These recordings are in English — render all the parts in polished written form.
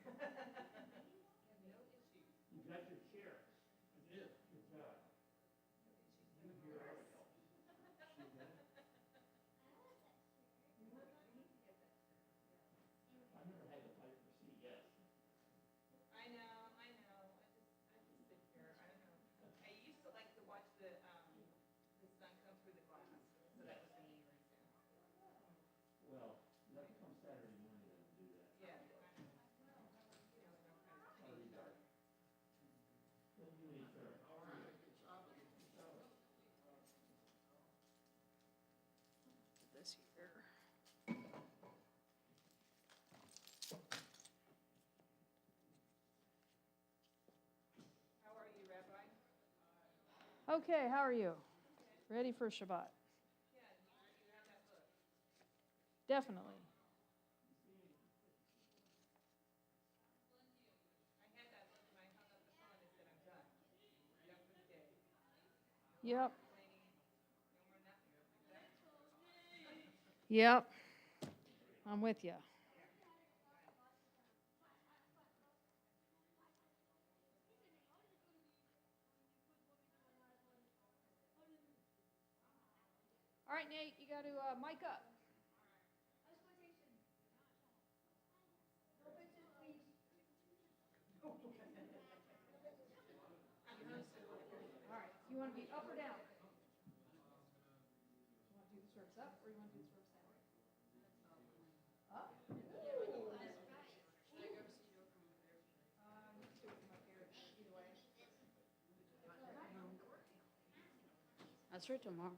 You got your chair. I did. Good job. You hear our help. See that? I've never had to fight for seat yet. I know. I just sit here. I don't know. I used to like to watch the sun come through the glass, so that was the main reason. Well, you have to come Saturday morning to do that. Yeah, I know. Already dark. What do you need, sir? All right. This here. How are you, Rabbi? Okay, how are you? Ready for Shabbat? Yeah, you have that book. Definitely. I had that book and I hung up the phone and said, I'm done. Done for the day. Yep. Complaining. No more nothing. Yep. I'm with you. All right, Nate, you got to mic up. All right, you want to be up or down? You want to do the service up or you want to do the service down? Up? You can do it from up here, either way. That's for tomorrow.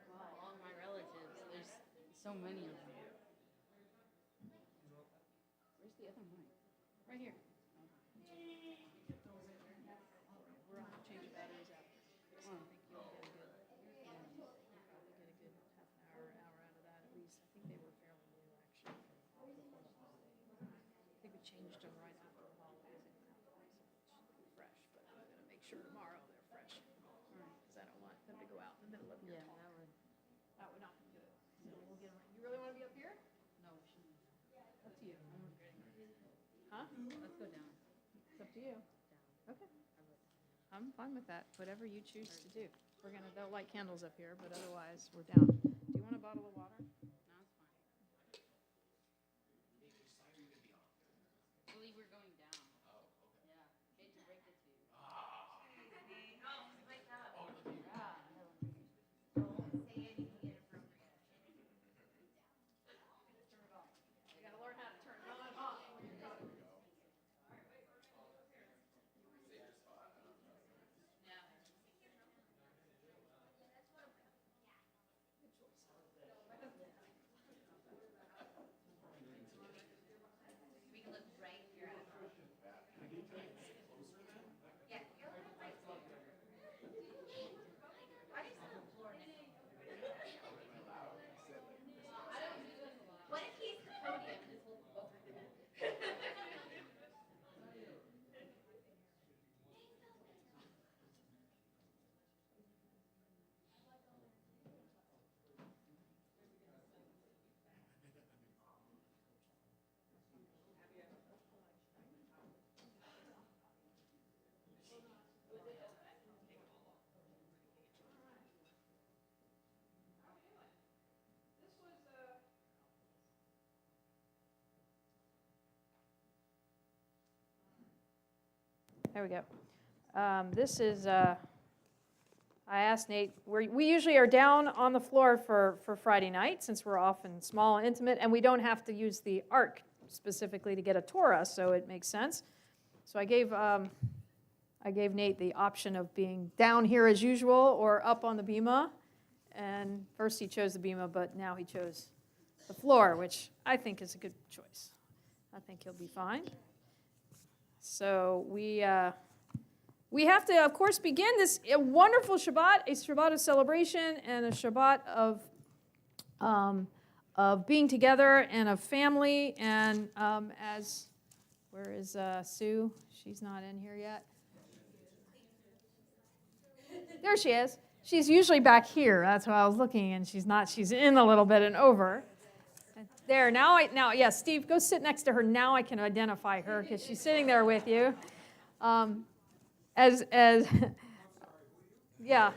Wow, all my relatives. There's so many of them. Where's the other mic? Right here. We're on change of batteries after. So I think you'll get a good, you'll probably get a good half an hour, hour out of that at least. I think they were fairly new actually. I think we changed them right after the holidays anyhow, so it should be fresh. But I'm gonna make sure tomorrow they're fresh. Because I don't want them to go out in the middle of your Yeah, talk. that would. That would not be good. So we'll get them. You really want to be up here? No, we shouldn't. Up to you. Huh? Let's go down. It's up to you. Okay. I'm fine with that, whatever you choose to do. They'll light candles up here, but otherwise, we're down. Do you want a bottle of water? No, it's fine. I believe we're going down. Oh, okay. Yeah. Hate to break it to you. You gotta learn how to turn it on and off. We can look right here. What if he's the podium? This will both of them. There we go. This is, I asked Nate, we usually are down on the floor for Friday night since we're often small and intimate, and we don't have to use the ark specifically to get a Torah, so it makes sense. So I gave Nate the option of being down here as usual or up on the bima, and first he chose the bima, but now he chose the floor, which I think is a good choice. I think he'll be fine. So we have to, of course, begin this wonderful Shabbat, a Shabbat of celebration and a Shabbat of being together and of family. And where is Sue? She's not in here yet. There she is. She's usually back here. That's why I was looking, and she's not. She's in a little bit and over. There, now, yeah, Steve, go sit next to her. Now I can identify her because she's sitting there with you. Yeah.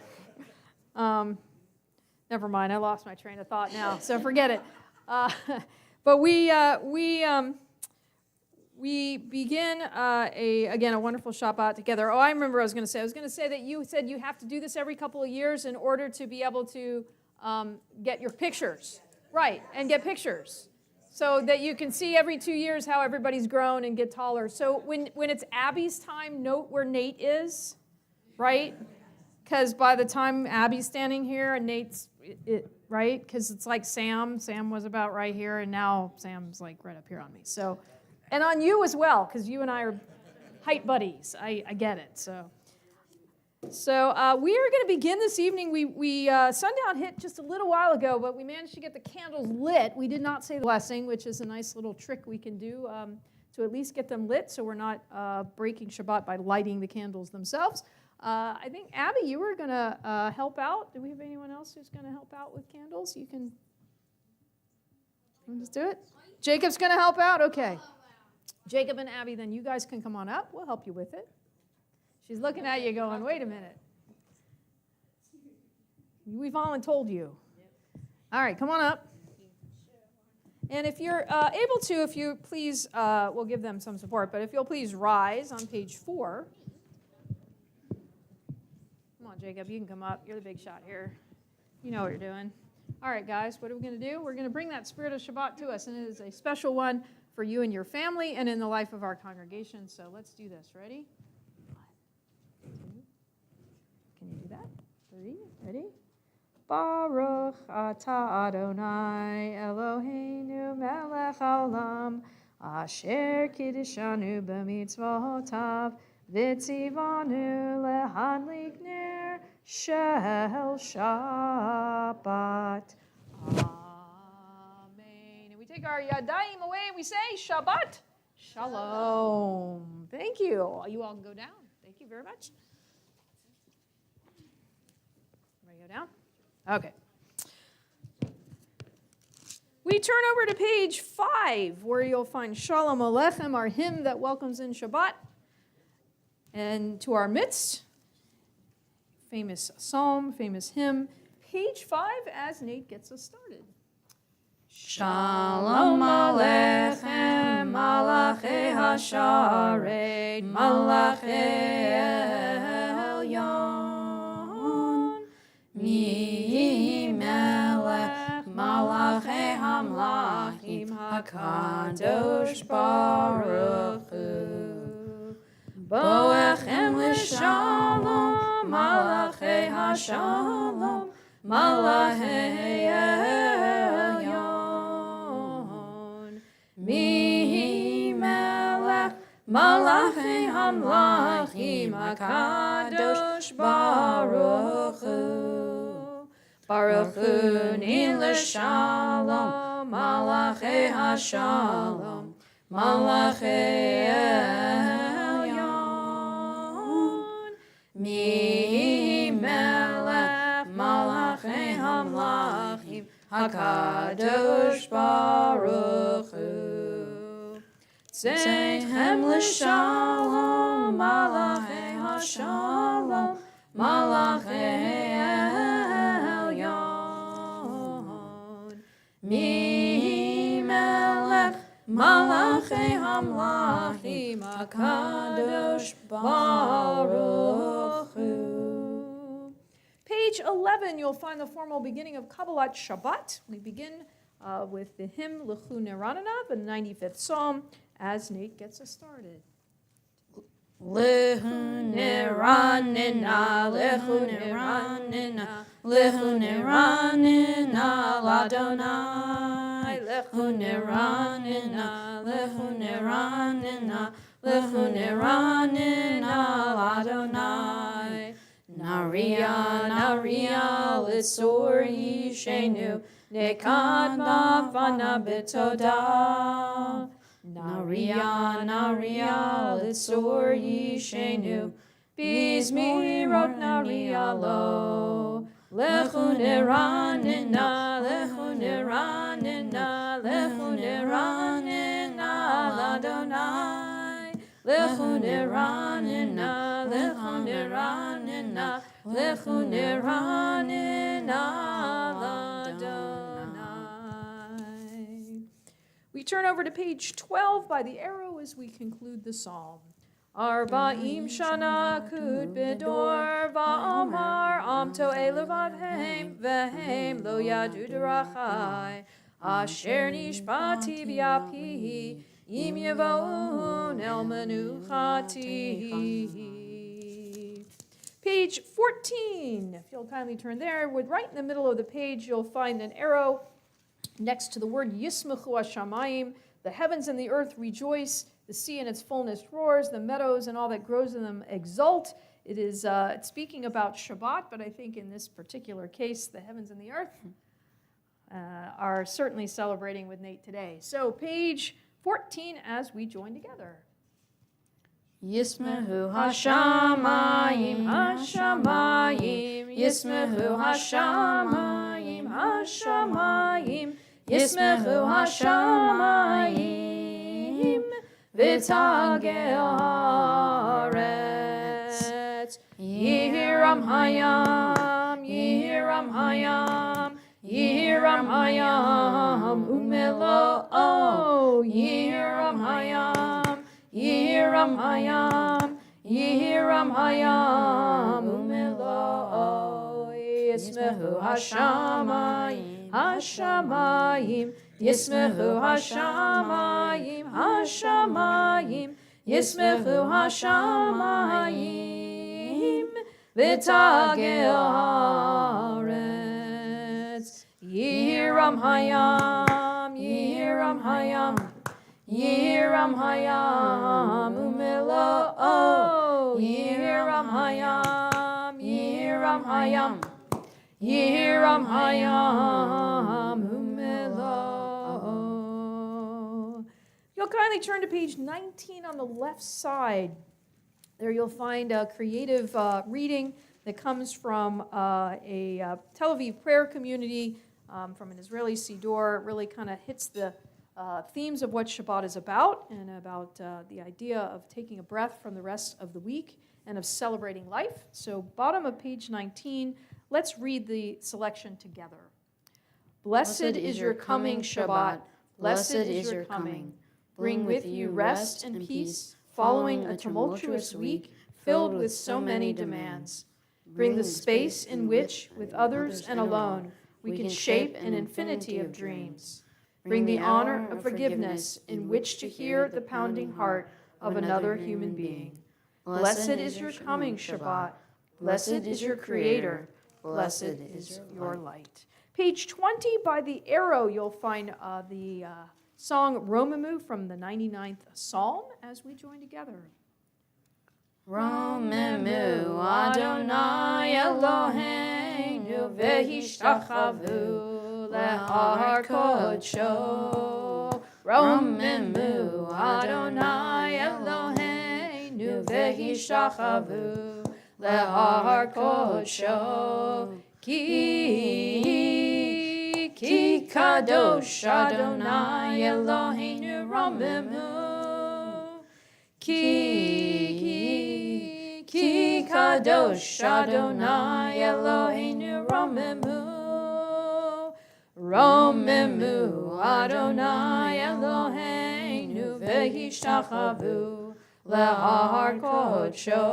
Never mind, I lost my train of thought now, so forget it. But we begin again a wonderful Shabbat together. Oh, I remember what I was going to say that you said you have to do this every couple of years in order to be able to get your pictures. Right, and get pictures so that you can see every 2 years how everybody's grown and get taller. So when it's Abby's time, note where Nate is, right? Because by the time Abby's standing here and Nate's, right? Because it's like Sam was about right here, and now Sam's like right up here on me. So, and on you as well, because you and I are height buddies. I get it, so. So we are going to begin this evening. We sundown hit just a little while ago, but we managed to get the candles lit. We did not say the blessing, which is a nice little trick we can do to at least get them lit so we're not breaking Shabbat by lighting the candles themselves. I think, Abby, you were going to help out. Do we have anyone else who's going to help out with candles? You can just do it? Jacob's going to help out? Okay. Jacob and Abby, then you guys can come on up. We'll help you with it. She's looking at you going, wait a minute. We've told you. All right, come on up. And if you're able to, if you please, we'll give them some support, but if you'll please rise on page 4. Come on, Jacob, you can come up. You're the big shot here. You know what you're doing. All right, guys, what are we going to do? We're going to bring that spirit of Shabbat to us, and it is a special one for you and your family and in the life of our congregation. So let's do this. Ready? 1, 2. Can you do that? 3. Ready? Baruch atah Adonai Eloheinu melech haolam asher kiddishanu b'mitzvotav v'tzivanu lehadlik ner shel Shabbat. Amen. And we take our yadayim away and we say Shabbat Shalom. Thank you. You all can go down. Thank you very much. Everybody go down? Okay. We turn over to page 5, where you'll find Shalom Aleichem, our hymn that welcomes in Shabbat, and to our midst, famous psalm, famous hymn. Page 5, as Nate gets us started. Shalom Aleichem, Malachei HaSharet, Malachei Elyon, Melech Malachei Hamlachim HaKadosh Baruch Hu, Boechem L'Shalom, Malachei HaShalom, Malachei Elyon, Melech Malachei Hamlachim HaKadosh Baruch Hu, Baruch Hu Nin L'Shalom, Malachei HaShalom, Malachei Elyon, Melech Malachei Hamlachim HaKadosh Baruch Hu, Tzeihem L'Shalom, Malachei HaShalom, Malachei Melech Malachei Hamlachim HaKadosh Baruch Hu. Page 11, you'll find the formal beginning of Kabbalat Shabbat. We begin with the hymn Lechu Neranena, the 95th Psalm, as Nate gets us started. Lechu Neranena, Lechu Neranena, Lechu Neranena l'Adonai, Lechu Neranena, Lechu Neranena, Lechu Neranena l'Adonai. Naria, Naria, L'Sor Yishenu, Nekad B'Fana B'Toda. Naria, Naria, L'Sor Yishenu, Bizmirot Naria Lo. Lechu Neranena, Lechu Neranena, Lechu Lechu niranina, lechu niranina, lechu niranina l'Adonai. We turn over to page 12 by the arrow as we conclude the psalm. Arba'im shana kud bedor va'amar am to'e levavhem vehem lo yadu derachai asher nishbati b'yapi im yavo'un el menuchati. Page 14, if you'll kindly turn there, right in the middle of the page you'll find an arrow next to the word Yismachu Hashamayim. The heavens and the earth rejoice, the sea and its fullness roars, the meadows and all that grows in them exult. It is it's speaking about Shabbat, but I think in this particular case, the heavens and the earth are certainly celebrating with Nate today. So page 14 as we join together. Yismehu Hashamayim, Hashamayim, Yismehu Hashamayim, Hashamayim, Yismehu Hashamayim, V'tagel haaretz, Yihiram hayam, Yihiram hayam, Yihiram hayam, Umelo, Yihiram hayam, Yihiram hayam, Yihiram hayam, Umelo, Yismehu Hashamayim, Hashamayim, Yismehu Hashamayim, Hashamayim, Yismehu Hashamayim, V'tagel haaretz, Yihiram hayam, Yihiram hayam, Yihiram hayam, Umelo, Yihiram hayam, Yihiram hayam, Yihiram hayam, Umelo. You'll kindly turn to page 19 on the left side. There you'll find a creative reading that comes from a Tel Aviv prayer community, from an Israeli Siddur. It really kind of hits the themes of what Shabbat is about and about the idea of taking a breath from the rest of the week and of celebrating life. So bottom of page 19, let's read the selection together. Blessed is your coming, Shabbat. Blessed is your coming. Bring with you rest and peace, following a tumultuous week filled with so many demands. Bring the space in which, with others and alone, we can shape an infinity of dreams. Bring the honor of forgiveness in which to hear the pounding heart of another human being. Blessed is your coming, Shabbat. Blessed is your Creator. Blessed is your light. Page 20 by the arrow, you'll find the song Romemu from the 99th Psalm as we join together. Romemu Adonai Eloheinu v'hishtachavu le'ar kodsho. Romemu Adonai Eloheinu v'hishtachavu le'ar kodsho. Ki kadosh Adonai Eloheinu romemu. Ki kadosh Adonai Eloheinu romemu. Romemu Adonai Eloheinu v'hishtachavu le'ar kodsho.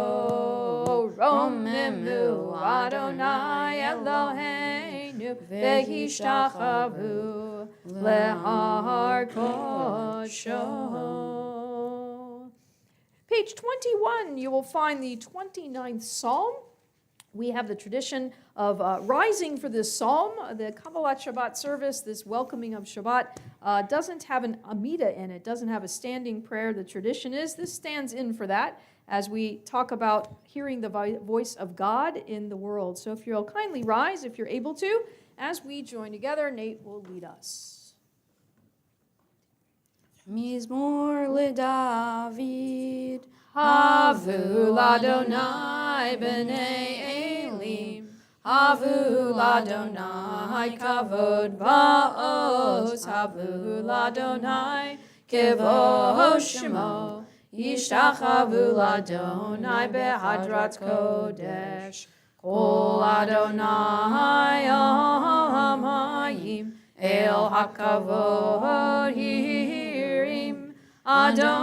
Romemu Adonai Eloheinu v'hishtachavu le'ar kodsho. Page 21, you will find the 29th Psalm. We have the tradition of rising for this psalm. The Kabbalat Shabbat service, this welcoming of Shabbat, doesn't have an Amida in it, doesn't have a standing prayer. The tradition is this stands in for that as we talk about hearing the voice of God in the world. So if you'll kindly rise, if you're able to, as we join together, Nate will lead us. Mizmor LeDavid, Havu l'Adonai b'nei Elim, Havu l'Adonai kavod va'os, Havu l'Adonai kevod shemo, Yishtachavu l'Adonai behadrat kodesh. Kol Adonai hamayim el hakavod hirim. Adonai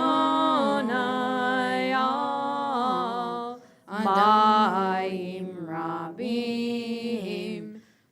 al mayim rabim.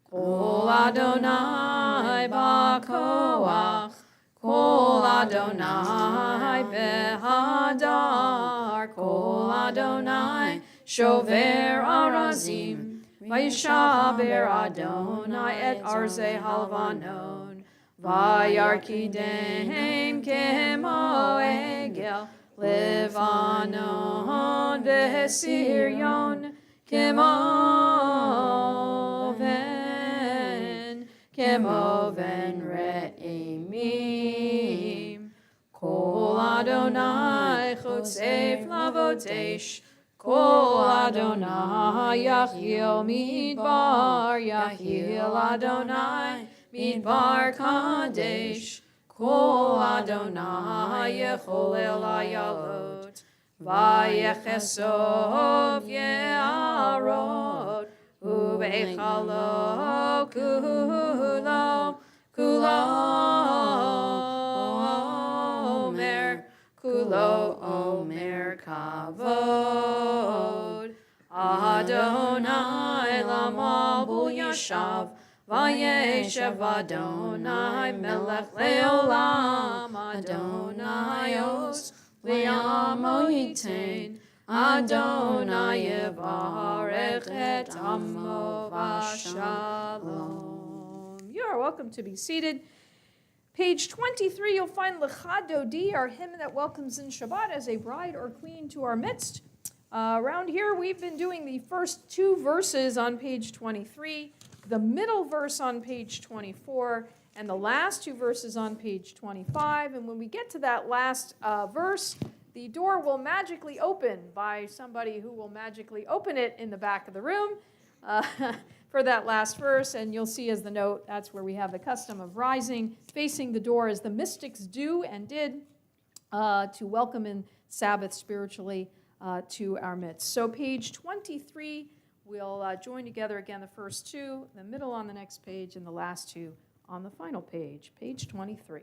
Kol Adonai b'koach. Kol Adonai behadar. Kol Adonai shover arazim. Vayishaber Adonai et arze halvanon. Vayarkidehem kemo egel. Levanon v'siryon kemoven re'emim. Kol Adonai chotzef lavotesh. Kol Adonai yachil midbar. Yachil Adonai midbar kadesh. Kol Adonai yecholel ayalot. Vayechesov ye'arot. Ubeichalo kulo omer kavod. Adonai lamabul yashav. Vayeshev Adonai melech leolam. Adonai os le'amo yitain. Adonai yevarech et amo v'shalom. You are welcome to be seated. Page 23, you'll find Lecha Dodi, our hymn that welcomes in Shabbat as a bride or queen to our midst. Around here, we've been doing the first two verses on page 23, the middle verse on page 24, and the last two verses on page 25. And when we get to that last verse, the door will magically open by somebody who will magically open it in the back of the room for that last verse. And you'll see as the note, that's where we have the custom of rising, facing the door as the mystics do and did to welcome in Sabbath spiritually to our midst. So page 23, we'll join together again the first two, the middle on the next page, and the last two on the final page, page 23.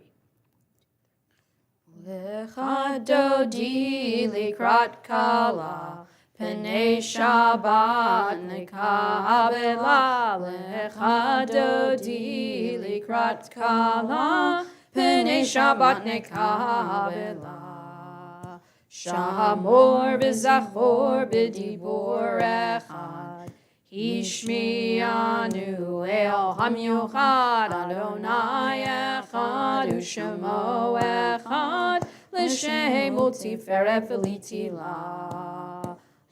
Lecha dodi likrat kala, penei Shabbat nekabela. Lecha dodi likrat kala, penei Shabbat nekabela. Shamor v'zachor b'dibor echad, Hishmi'anu el hamyochad. Adonai echad u'shemo echad, l'shem u'tiferet v'litila.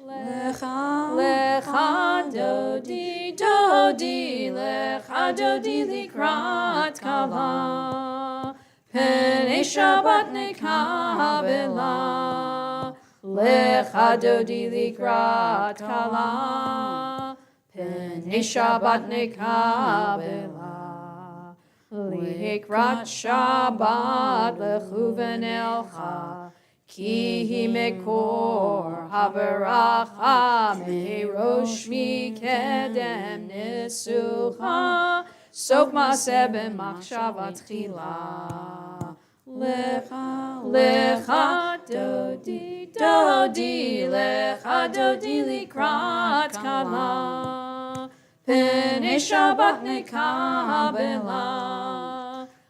Lecha dodi dodi, lecha dodi likrat kala, penei Shabbat nekabela. Lecha dodi likrat kala, penei Shabbat nekabela. Likrat Shabbat lechuven elcha, ki hi mekor habaracha, merosh mikedem nesucha, sof maseh b'machshavat tchila. Lecha dodi dodi, lecha dodi likrat kala, penei Shabbat nekabela.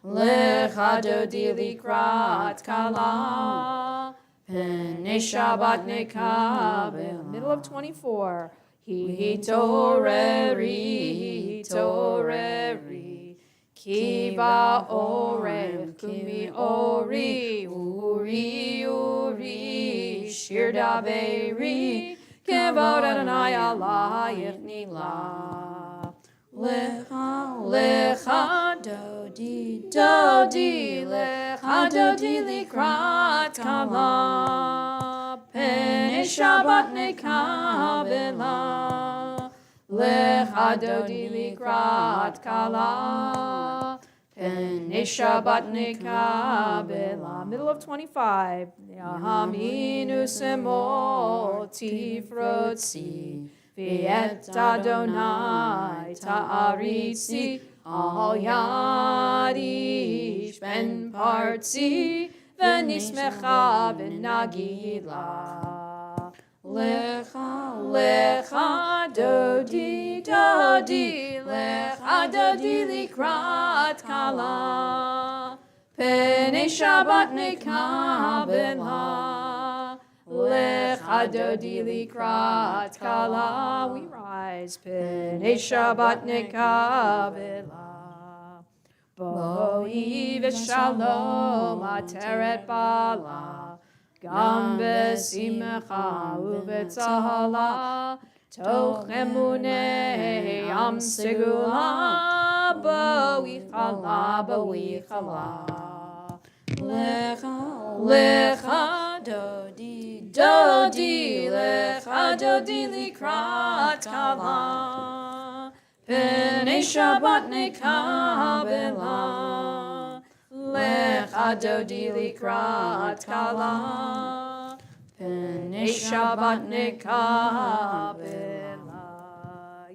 Lecha dodi likrat kala, penei Shabbat nekabela. Middle of 24. Hitoreri, kiva orech, kumi ori, uri, shir daveri, kevod Adonai alayich nila. Lecha dodi dodi, lecha dodi likrat kala, penei Shabbat nekabela. Lecha dodi likrat kala, Pnei Shabbat nekabela. Middle of 25. Yahaminu semo tifrotzi. V'et Adonai ta'aritzi. Al yadish ben partzi. V'nismecha v'nagila. Lecha dodi dodi. Lecha dodi likrat kala. Pnei Shabbat nekabela. Lecha dodi likrat kala. We rise. Pnei Shabbat nekabela. Boi v'shalom ateret bala. Gam besimcha uvetzahala. Toch emunei am segula. Boi chala, boi chala. Lecha dodi dodi. Lecha dodi likrat kala. Pnei Shabbat nekabela. Lecha dodi likrat kala. Pnei Shabbat nekabela.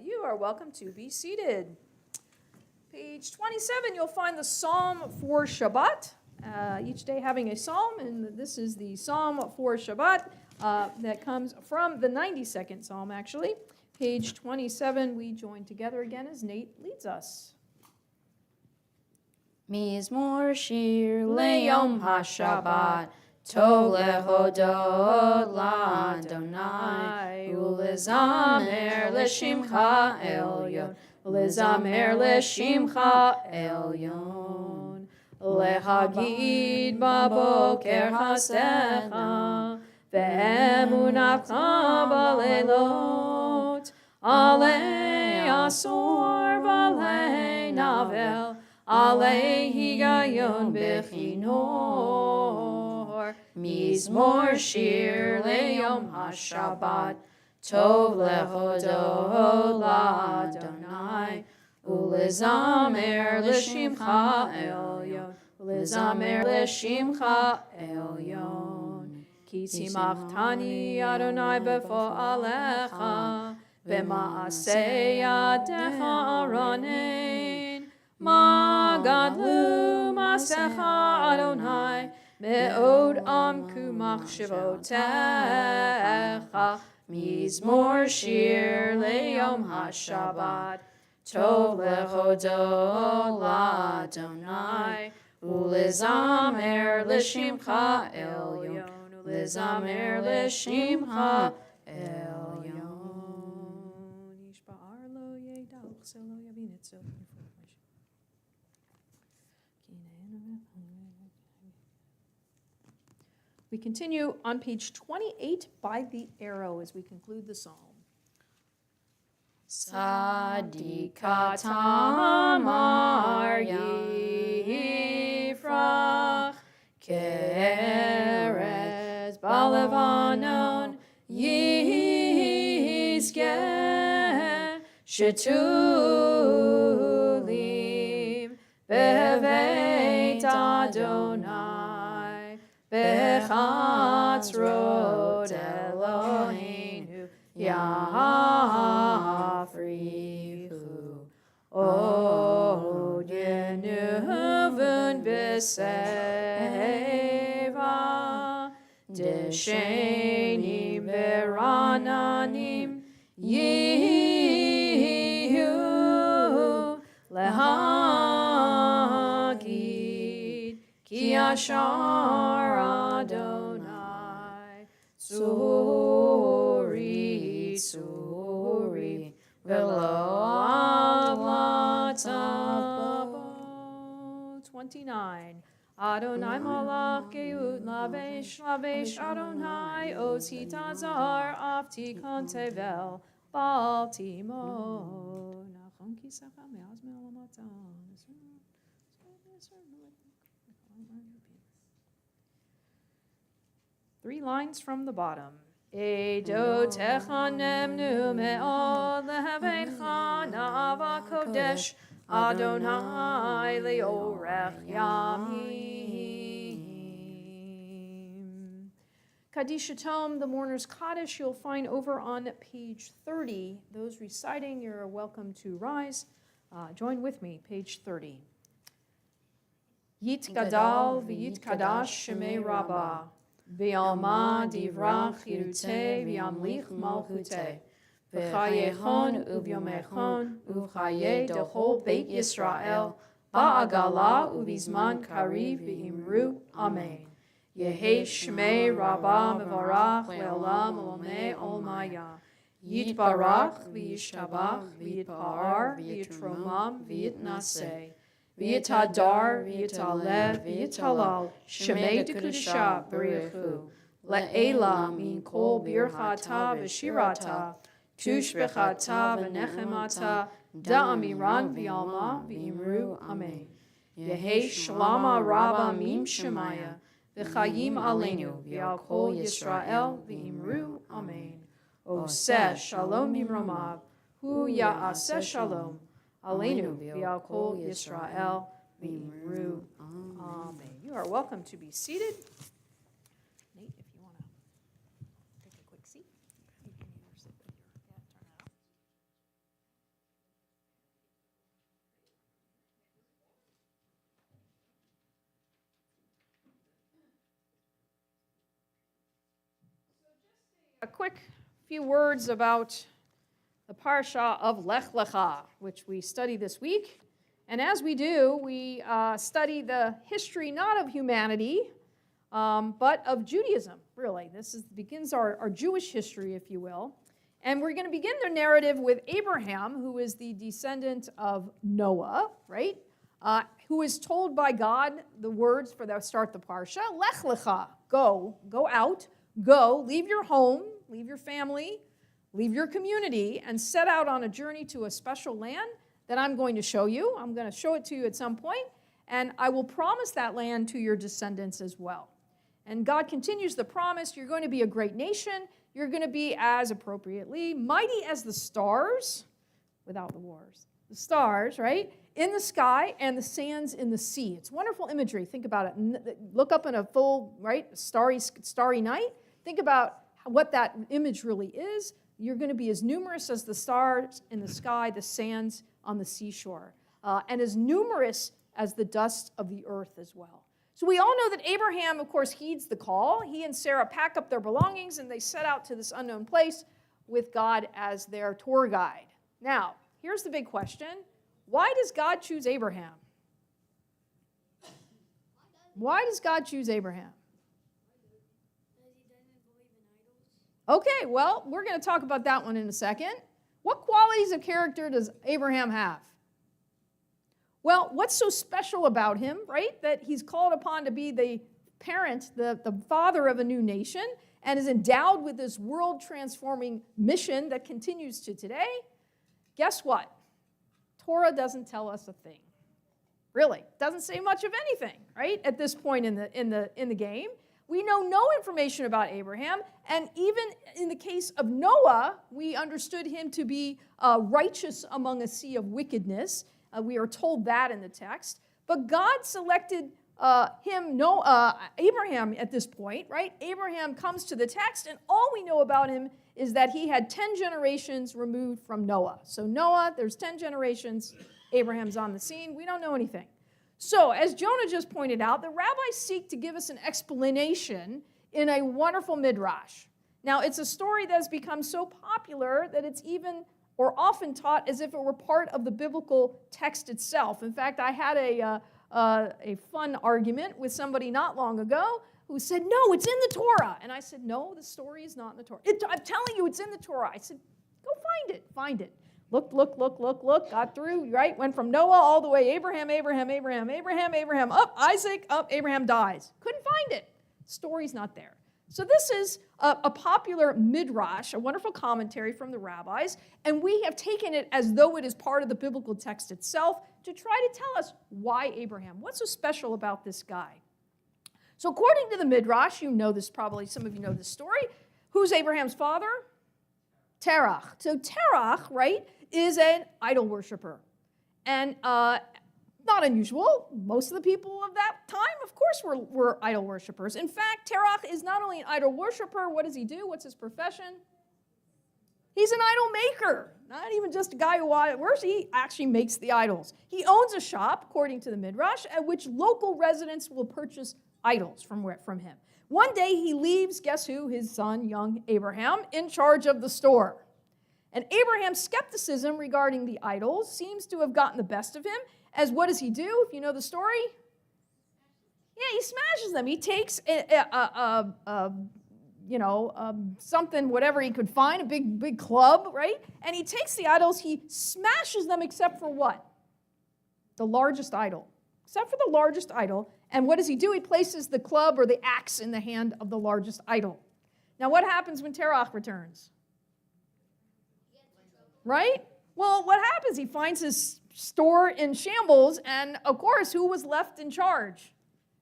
You are welcome to be seated. Page 27, you'll find the Psalm for Shabbat. Each day having a psalm, and this is the Psalm for Shabbat that comes from the 92nd Psalm, actually. Page 27, we join together again as Nate leads us. Mizmor shir leyom hashabbat, tov lehodot l'Adonai, ulezamer l'shimcha elyon, ulezamer l'shimcha elyon, lehagid baboker chasecha, ve'emunatcha b'leilot, alei asor v'alei navel, alei higayon bechinor, mizmor shir leyom hashabbat, tov lehodot l'Adonai, ulezamer l'shimcha elyon, ulezamer l'shimcha elyon. Ki timachtani Adonai befo'alecha, v'ma'aseh yadecha aranein. Ma gadlu masecha Adonai, me'od amku machshevotecha. Mizmor shir leyom hashabbat, tov lehodot l'Adonai, ulezamer l'shimcha elyon, ulezamer l'shimcha elyon. Yishba'ar lo yedal chsel lo yavin etzel. We continue on page 28 by the arrow as we conclude the psalm. Sadikatamar yifrach, keres balevanon yizgeh, shetulim beveit Adonai, bechatzrot Eloheinu yafrichu, od yenuvun b'seva, deshenim verananim yihu, lehagid ki ashar Adonai, tsuri, tsuri, velo avlatabo. 29. Adonai malach geut lavesh, lavesh Adonai, os hitazar, afti kontevel, baltimo. Nachon kisacha me'az me'olamatan. 3 lines from the bottom. Edo techanemnu me'od lehavecha na'ava kodesh Adonai leorech yamim. Kaddish Tom, the mourner's Kaddish, you'll find over on page 30. Those reciting, you're welcome to rise. Join with me, page 30. Yit gadal v'yit kadash shemei rabbah, v'yalma divrach yiruteh v'yamlich malchuteh, v'chayechon uvyomechon uchaye dechol beit Yisrael, ba'agala uvizman kariv v'imru, amen. Yehi shmei rabbah mevarach le'olam olamei olmaya. Yitbarach v'yishtabach v'yitpa'ar v'yitromam v'yitnaseh. V'yitadar v'yitaleh v'yitalal shemei dekudesha b'riachu. Le'ela min kol birchata v'shirata tushbechata v'nechemata da'amiran v'yalma v'imru, amen. Yehi shlama rabba mim shemaya. V'chayim aleinu v'al kol Yisrael v'imru, amen. Oseh shalom bimromav, hu ya'aseh shalom, aleinu v'al kol Yisrael v'imru, amen. You are welcome to be seated. Nate, if you want to take a quick seat. You can either sit with your, turn that off. A quick few words about the parsha of Lech Lecha, which we study this week. And as we do, we study the history not of humanity, but of Judaism, really. Begins our Jewish history, if you will. And we're going to begin the narrative with Abraham, who is the descendant of Noah, right? Who is told by God the words for the start the parsha, Lech Lecha, go out, go, leave your home, leave your family, leave your community, and set out on a journey to a special land that I'm going to show you. I'm going to show it to you at some point, and I will promise that land to your descendants as well. And God continues the promise. You're going to be a great nation. You're going to be as appropriately mighty as the stars, without the wars. The stars, right, in the sky and the sands in the sea. It's wonderful imagery. Think about it. Look up in a full, right, starry night. Think about what that image really is. You're going to be as numerous as the stars in the sky, the sands on the seashore, and as numerous as the dust of the earth as well. So we all know that Abraham, of course, heeds the call. He and Sarah pack up their belongings, and they set out to this unknown place with God as their tour guide. Now, here's the big question. Why does God choose Abraham? Why does God choose Abraham? Okay, well, we're going to talk about that one in a second. What qualities of character does Abraham have? Well, what's so special about him, right, that he's called upon to be the parent, the father of a new nation, and is endowed with this world-transforming mission that continues to today? Guess what? Torah doesn't tell us a thing. Really, doesn't say much of anything, right, at this point in the game. We know no information about Abraham, and even in the case of Noah, we understood him to be righteous among a sea of wickedness. We are told that in the text. But God selected Abraham at this point, right? Abraham comes to the text, and all we know about him is that he had 10 generations removed from Noah. So Noah, there's 10 generations. Abraham's on the scene. We don't know anything. So, as Jonah just pointed out, the rabbis seek to give us an explanation in a wonderful midrash. Now, it's a story that has become so popular that it's even or often taught as if it were part of the biblical text itself. In fact, I had a fun argument with somebody not long ago who said, no, it's in the Torah. And I said, no, the story is not in the Torah. I'm telling you, it's in the Torah. I said, go find it. Look, got through, right? Went from Noah all the way, Abraham, up, Isaac, up, Abraham dies. Couldn't find it. Story's not there. So this is a popular midrash, a wonderful commentary from the rabbis, and we have taken it as though it is part of the biblical text itself to try to tell us why Abraham. What's so special about this guy? So according to the midrash, you know this probably, some of you know this story. Who's Abraham's father? Terach. So Terach, right, is an idol worshiper. And not unusual. Most of the people of that time, of course, were idol worshippers. In fact, Terach is not only an idol worshiper, what does he do? What's his profession? He's an idol maker. Not even just a guy who worships, he actually makes the idols. He owns a shop, according to the Midrash, at which local residents will purchase idols from him. One day he leaves, guess who? His son, young Abraham, in charge of the store. And Abraham's skepticism regarding the idols seems to have gotten the best of him, as what does he do, if you know the story? Yeah, he smashes them. He takes something, whatever he could find, a big club, right? And he takes the idols, he smashes them except for what? The largest idol. Except for the largest idol. And what does he do? He places the club or the axe in the hand of the largest idol. Now what happens when Terach returns? Right? Well, what happens? He finds his store in shambles, and of course, who was left in charge?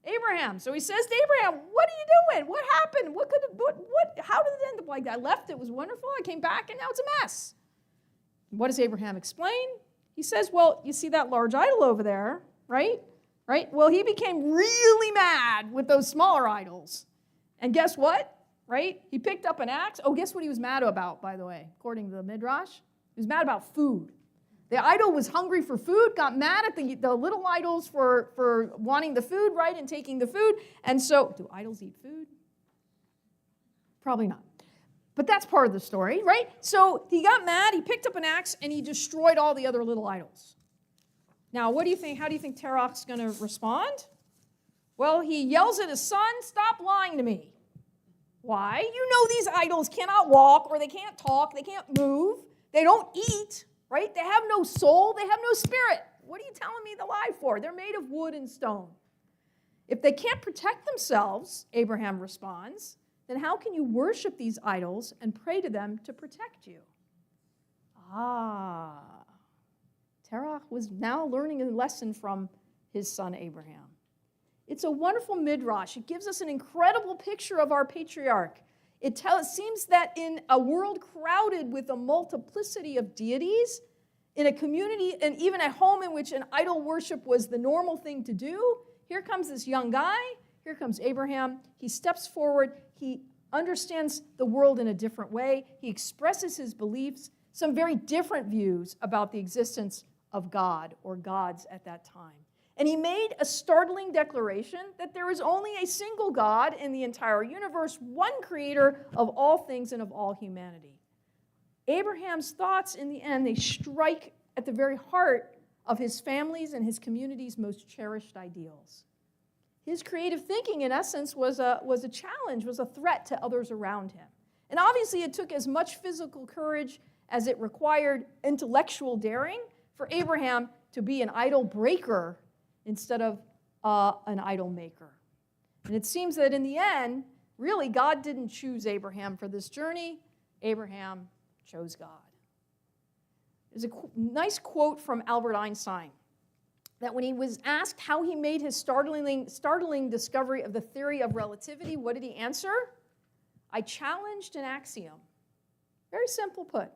Abraham. So he says to Abraham, what are you doing? What happened? How did it end up like that? I left, it was wonderful, I came back, and now it's a mess. What does Abraham explain? He says, well, you see that large idol over there, right? Well, he became really mad with those smaller idols. And guess what? Right? He picked up an axe. Oh, guess what he was mad about, by the way, according to the Midrash? He was mad about food. The idol was hungry for food, got mad at the little idols for wanting the food, right, and taking the food. And so, do idols eat food? Probably not. But that's part of the story, right? So he got mad, he picked up an axe, and he destroyed all the other little idols. Now, what do you think? How do you think Terach's going to respond? Well, he yells at his son, stop lying to me. Why? You know these idols cannot walk, or they can't talk, they can't move, they don't eat, right? They have no soul, they have no spirit. What are you telling me to lie for? They're made of wood and stone. If they can't protect themselves, Abraham responds, then how can you worship these idols and pray to them to protect you? Terach was now learning a lesson from his son Abraham. It's a wonderful midrash. It gives us an incredible picture of our patriarch. It seems that in a world crowded with a multiplicity of deities, in a community and even a home in which an idol worship was the normal thing to do, here comes this young guy, here comes Abraham. He steps forward, he understands the world in a different way, he expresses his beliefs, some very different views about the existence of God or gods at that time. And he made a startling declaration that there is only a single God in the entire universe, one creator of all things and of all humanity. Abraham's thoughts, in the end, they strike at the very heart of his family's and his community's most cherished ideals. His creative thinking, in essence, was a challenge, was a threat to others around him. And obviously, it took as much physical courage as it required intellectual daring for Abraham to be an idol breaker instead of an idol maker. And it seems that in the end, really, God didn't choose Abraham for this journey. Abraham chose God. There's a nice quote from Albert Einstein that when he was asked how he made his startling discovery of the theory of relativity, what did he answer? I challenged an axiom. Very simple put.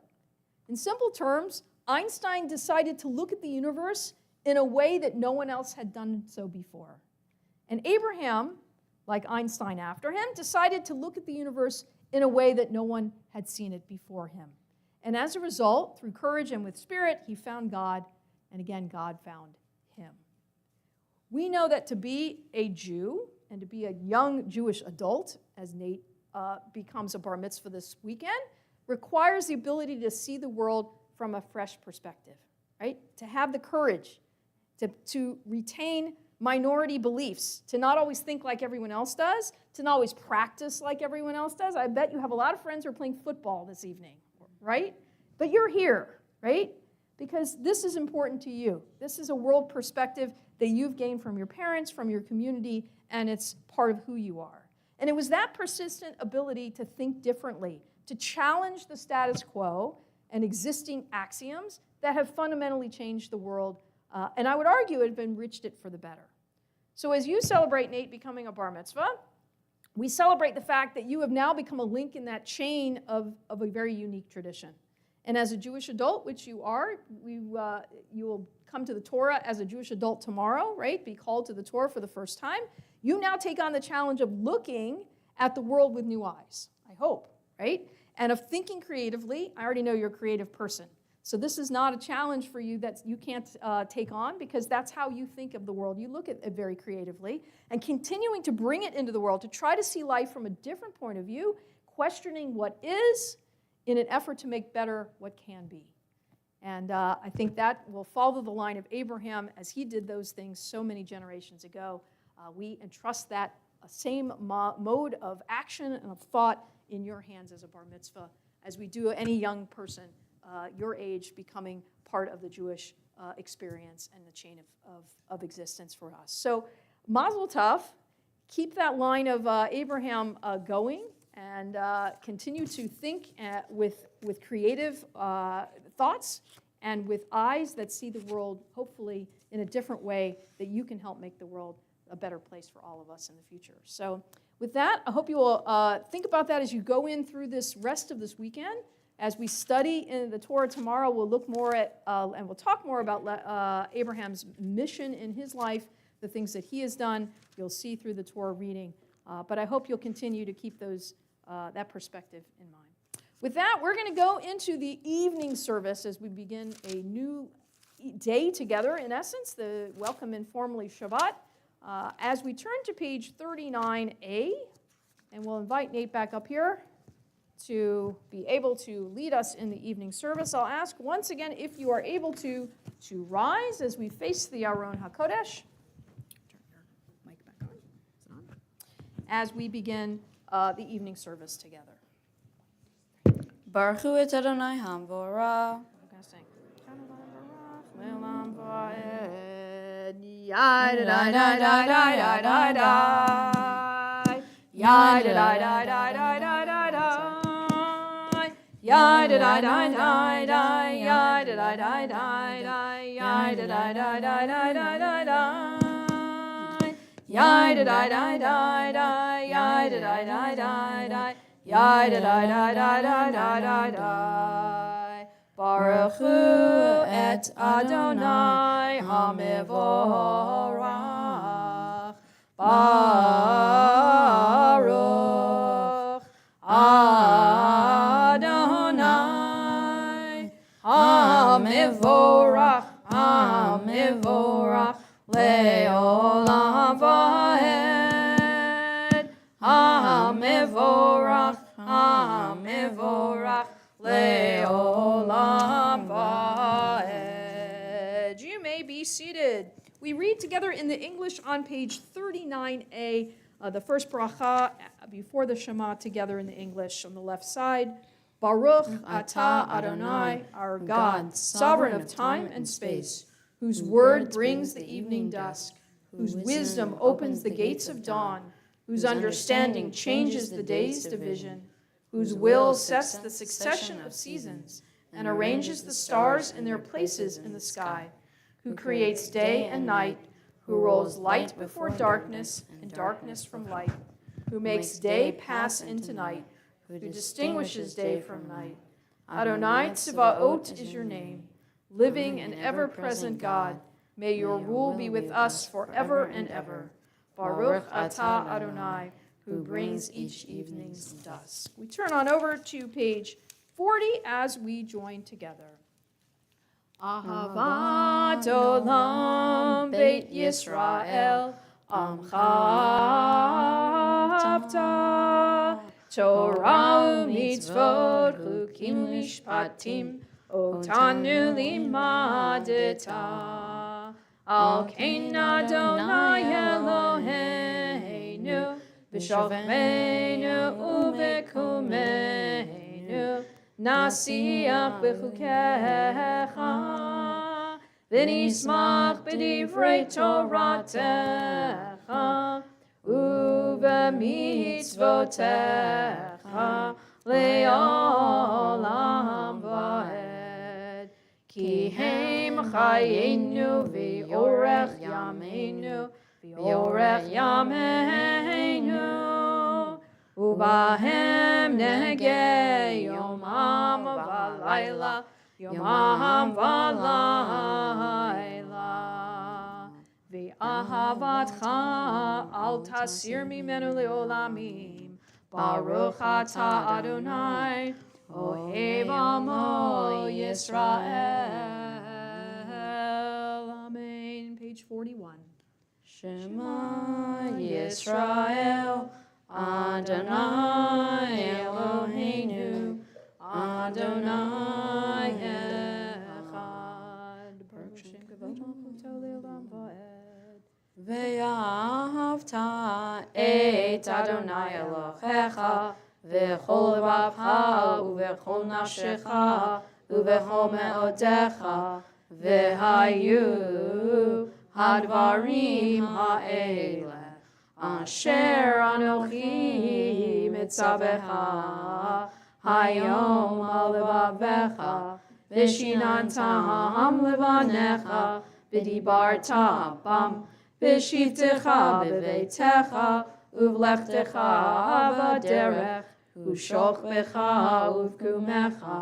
In simple terms, Einstein decided to look at the universe in a way that no one else had done so before. And Abraham, like Einstein after him, decided to look at the universe in a way that no one had seen it before him. And as a result, through courage and with spirit, he found God, and again, God found him. We know that to be a Jew and to be a young Jewish adult, as Nate becomes a bar mitzvah this weekend, requires the ability to see the world from a fresh perspective, right? To have the courage to retain minority beliefs, to not always think like everyone else does, to not always practice like everyone else does. I bet you have a lot of friends who are playing football this evening, right? But you're here, right? Because this is important to you. This is a world perspective that you've gained from your parents, from your community, and it's part of who you are. And it was that persistent ability to think differently, to challenge the status quo and existing axioms that have fundamentally changed the world, and I would argue it have enriched it for the better. So as you celebrate Nate becoming a bar mitzvah, we celebrate the fact that you have now become a link in that chain of a very unique tradition. And as a Jewish adult, which you are, you will come to the Torah as a Jewish adult tomorrow, right? Be called to the Torah for the first time. You now take on the challenge of looking at the world with new eyes, I hope, right? And of thinking creatively. I already know you're a creative person. So this is not a challenge for you that you can't take on, because that's how you think of the world. You look at it very creatively, and continuing to bring it into the world, to try to see life from a different point of view, questioning what is in an effort to make better what can be. And I think that will follow the line of Abraham as he did those things so many generations ago. We entrust that same mode of action and of thought in your hands as a bar mitzvah, as we do any young person your age becoming part of the Jewish experience and the chain of existence for us. So Mazel Tov, keep that line of Abraham going, and continue to think with creative thoughts and with eyes that see the world hopefully in a different way, that you can help make the world a better place for all of us in the future. So with that, I hope you will think about that as you go in through this rest of this weekend. As we study in the Torah tomorrow, we'll look more at, and we'll talk more about Abraham's mission in his life, the things that he has done. You'll see through the Torah reading. But I hope you'll continue to keep that perspective in mind. With that, we're going to go into the evening service as we begin a new day together, in essence, the welcome informally Shabbat. As we turn to page 39a, and we'll invite Nate back up here to be able to lead us in the evening service. I'll ask once again if you are able to rise as we face the Aron HaKodesh. Turn your mic back on. Is it on? As we begin the evening service together. Baruch hu et Adonai Hamvorah. We're going to sing. Ya da da da da da, ya da da da da da, ya da da da da da da da da. Ya da da da da da, ya da da da da da, ya da da da da da da da da. Baruch hu et Adonai Hamevorach. Baruch Adonai Hamevorach, Hamevorach leolam vaed. Hamevorach, Hamevorach leolam vaed. You may be seated. We read together in the English on page 39a, the first bracha before the Shema together in the English on the left side. Baruch atah Adonai, our God, sovereign of time and space, whose word brings the evening dusk, whose wisdom opens the gates of dawn, whose understanding changes the day's division, whose will sets the succession of seasons and arranges the stars in their places in the sky, who creates day and night, who rolls light before darkness and darkness from light, who makes day pass into night, who distinguishes day from night. Adonai Tsevaot is your name, living and ever-present God. May your rule be with us forever and ever. Baruch atah Adonai, who brings each evening's dusk. We turn on over to page 40 as we join together. Ahavat olam Beit Yisrael, Amcha Avta, Torah u'mitzvot, chukim mishpatim, otanu limadeta. Al kein Adonai Eloheinu, b'shavmeinu u'b'kumeinu, nasiach b'chukecha, v'nismach b'divrei Toratecha, u'b'mitzvotecha, le'olam va'ed. Ki heim chayenu v'yorech yameinu, v'yorech yameinu, Ubahem nege yomam v'layla, yomam v'layla. Ve'ahavatcha al tasir mimenu leolamim. Baruch atah Adonai, ohev amo Yisrael. Amen. Page 41. Shema Yisrael, Adonai Eloheinu, Adonai Echad. Baruch Shem Kavod Malchuto Le'olam Va'ed. Ve'ahavta et Adonai Elohecha, v'chol levacha, u'v'chol nafshecha, u'v'chol me'odecha, v'hayu hadvarim ha'ele, asher anochi mitzavecha, hayom al levavecha, v'shinantam levanecha, v'dibarta bam, v'shivtecha b'veitecha, uvlechtecha v'derech, u'shokbecha uvkumecha,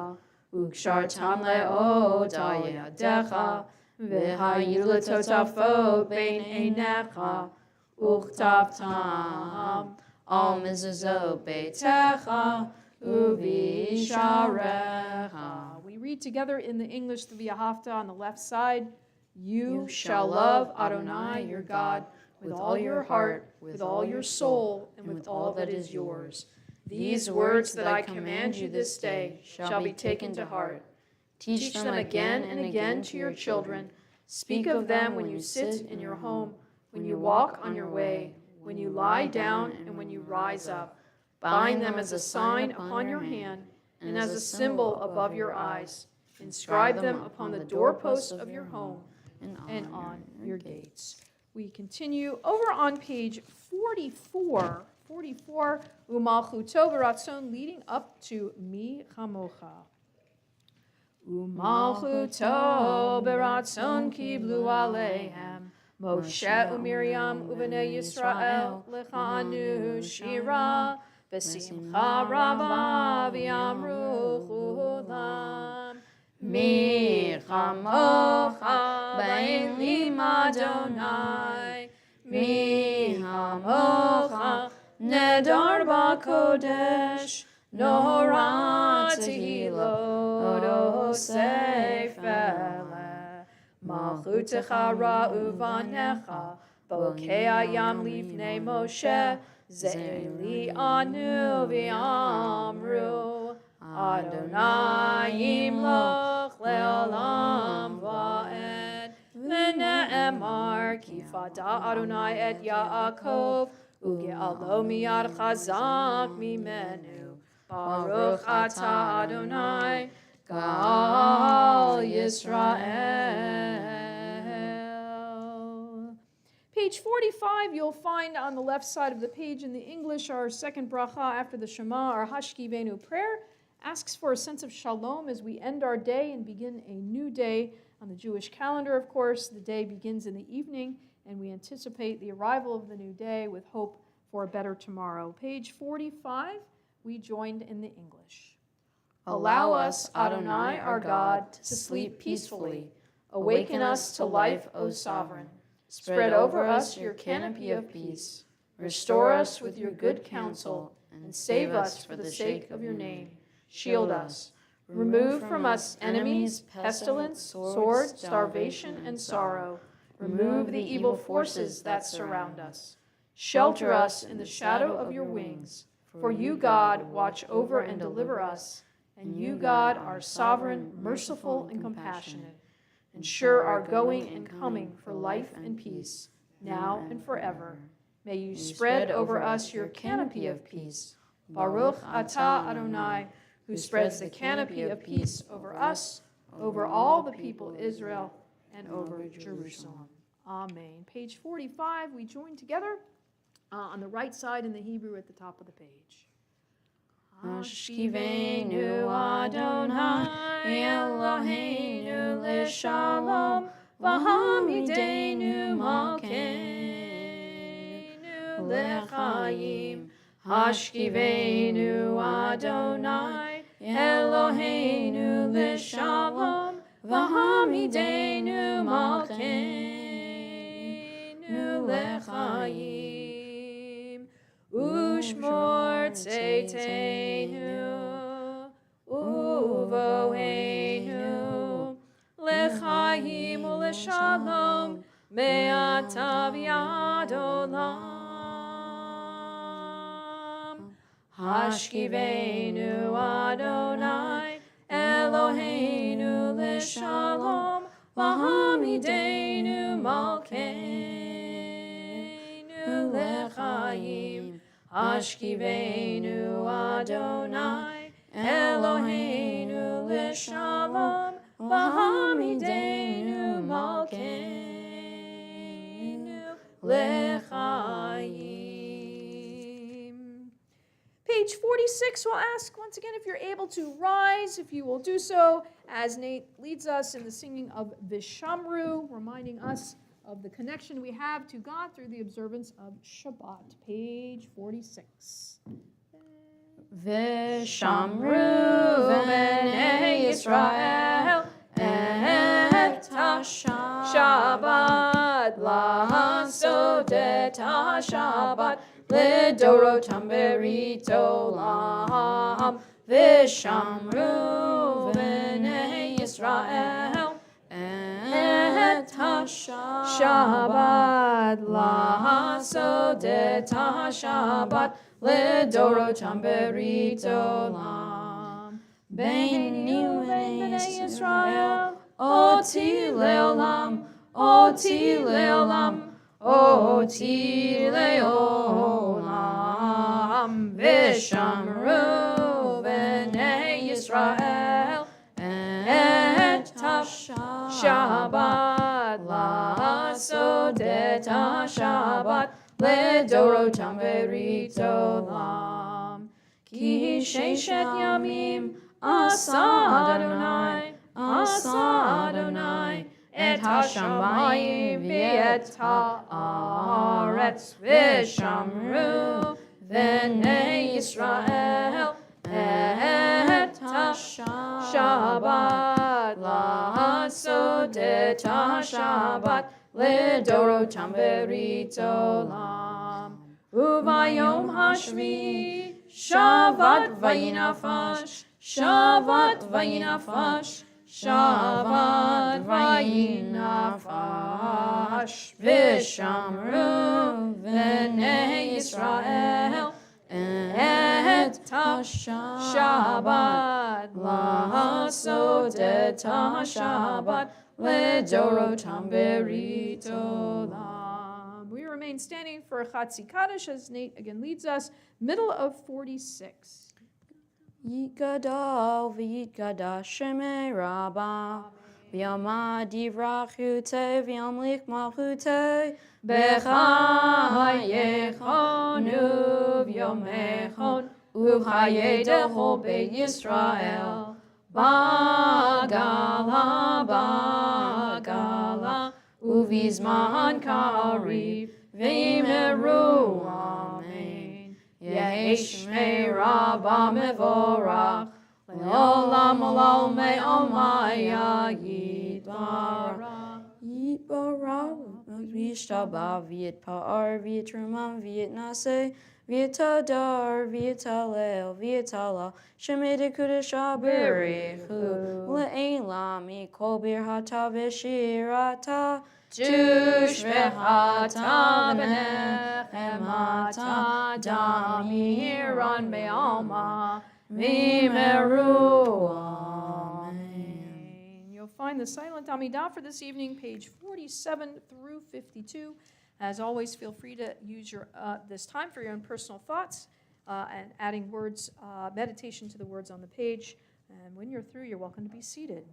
u'kshartam le'oda yadecha, v'hayu letotafot bein einecha, uchtavtam al mezuzot beitecha, u'visharecha. We read together in the English the V'ahavta on the left side. You shall love Adonai your God with all your heart, with all your soul, and with all that is yours. These words that I command you this day shall be taken to heart. Teach them again and again to your children. Speak of them when you sit in your home, when you walk on your way, when you lie down and when you rise up. Bind them as a sign upon your hand and as a symbol above your eyes. Inscribe them upon the doorposts of your home and on your gates. We continue over on page 44. 44, Umalchuto v'ratzon, leading up to Mi Chamocha. Umalchuto v'ratzon kiblu aleihem, Moshe u'Miriam u'vnei Yisrael lechanu shira, v'simcha rava v'yamru chulam. Mi chamocha ba'elim Adonai, mi chamocha nedar ba'kodesh, nora tehilot osefele. Malchutecha ra'uvanecha, bokei ayam livnei Moshe, ze'eli anu v'yamru, Adonai yimloch le'olam va'ed. V'ne'emar ki fada Adonai et Yaakov, uge'alo miyad chazak mimenu. Baruch atah Adonai, Gal Yisrael. Page 45, you'll find on the left side of the page in the English our second bracha after the Shema, our Hashkivenu prayer. Asks for a sense of shalom as we end our day and begin a new day. On the Jewish calendar, of course, the day begins in the evening, and we anticipate the arrival of the new day with hope for a better tomorrow. Page 45, we joined in the English. Allow us, Adonai our God, to sleep peacefully. Awaken us to life, O Sovereign. Spread over us your canopy of peace. Restore us with your good counsel, and save us for the sake of your name. Shield us. Remove from us enemies, pestilence, sword, starvation, and sorrow. Remove the evil forces that surround us. Shelter us in the shadow of your wings. For you, God, watch over and deliver us. And you, God, are sovereign, merciful, and compassionate. Ensure our going and coming for life and peace, now and forever. May you spread over us your canopy of peace. Baruch atah Adonai, who spreads the canopy of peace over us, over all the people of Israel, and over Jerusalem. Amen. Page 45, we join together on the right side in the Hebrew at the top of the page. Hashkivenu Adonai Eloheinu leshalom, v'hamidenu malkeinu lechayim, Hashkivenu Adonai, Eloheinu l'shalom, v'hamidenu malkeinu l'chaim, ushmor tzeiteinu, uvoheinu, l'chaim u'l'shalom, me'ata v'ad olam. Hashkivenu Adonai, Eloheinu l'shalom, v'hamidenu malkeinu l'chaim. Hashkivenu Adonai, Eloheinu l'shalom, v'hamidenu malkeinu l'chaim. Page 46 will ask once again if you're able to rise, if you will do so, as Nate leads us in the singing of Vishamru, reminding us of the connection we have to God through the observance of Shabbat. Page 46. Vishamru v'nei Yisrael et ha-Shabbat la'asot et ha-Shabbat Lidorotam berit olam. Vishamru v'nei Yisrael et ha-Shabbat la'asot et ha-Shabbat Lidorotam berit olam. Beinu v'nei Yisrael oti leolam, oti leolam, oti leolam. Vishamru v'nei Yisrael et ha-Shabbat la'asot et ha-Shabbat Lidorotam berit olam. Ki sheshet yamim asa Adonai et hashamayim v'et ha'aretz. Vishamru v'nei Yisrael et ha-Shabbat la'asot et ha-Shabbat Lidorotam berit olam. Uvayom hashvi shavat vayinafash, shavat vayinafash, shavat vayinafash. Vishamru v'nei Yisrael et ha-Shabbat la'asot et ha-Shabbat Lidorotam berit olam. We remain standing for Chatzi Kaddish as Nate again leads us, middle of 46. Yitgadal v'yitgada shemei Rabbah v'yamad yivrachute v'yamlik malchute b'chayechon uv'yomechon uv'chayedecho beit Yisrael bagala bagala uvizman kariv v'yimeru amen. Yehi shmei Rabbah mevorach le'olam olam me'almaya yitbarach yitbarach v'yishtabah v'yitpa'ar v'yitrumam v'yitnaseh v'yitadar v'yitalel v'yitala shemei dekudesha berichu le'elam mikol birhata v'shirata tush v'chata v'nechemata damiran be'alma v'yimeru amen. You'll find the silent Amidah for this evening, page 47 through 52. As always, feel free to use your this time for your own personal thoughts and adding words, meditation to the words on the page. And when you're through, you're welcome to be seated.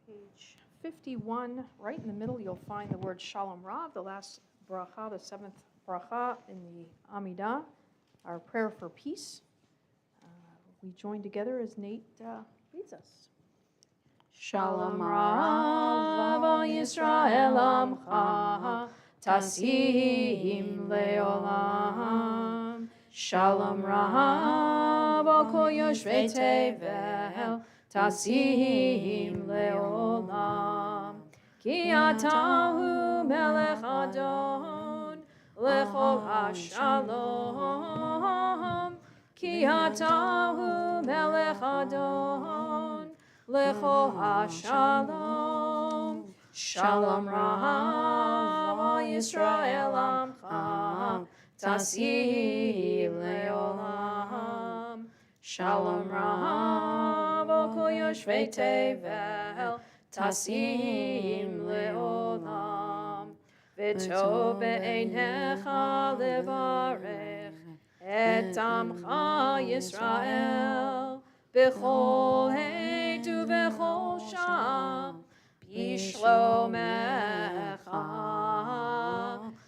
Page 51, right in the middle, you'll find the word Shalom Rav, the last bracha, the seventh bracha in the Amidah, our prayer for peace. We join together as Nate leads us. Shalom Rav al Yisrael Amcha Tasim Leolam. Shalom Rav al Kol Yoshvei Tevel Tasim Leolam. Ki atahu Melech Adon Lechol HaShalom. Ki atahu Melech Adon Lechol HaShalom. Shalom Rav al Yisrael Amcha Tasim Leolam. Shalom Rav al Kol Yoshvei Tevel Tasim Leolam. V'tov be'einecha levarech et amcha Yisrael b'chol heit u'b'chol shah b'shlomecha.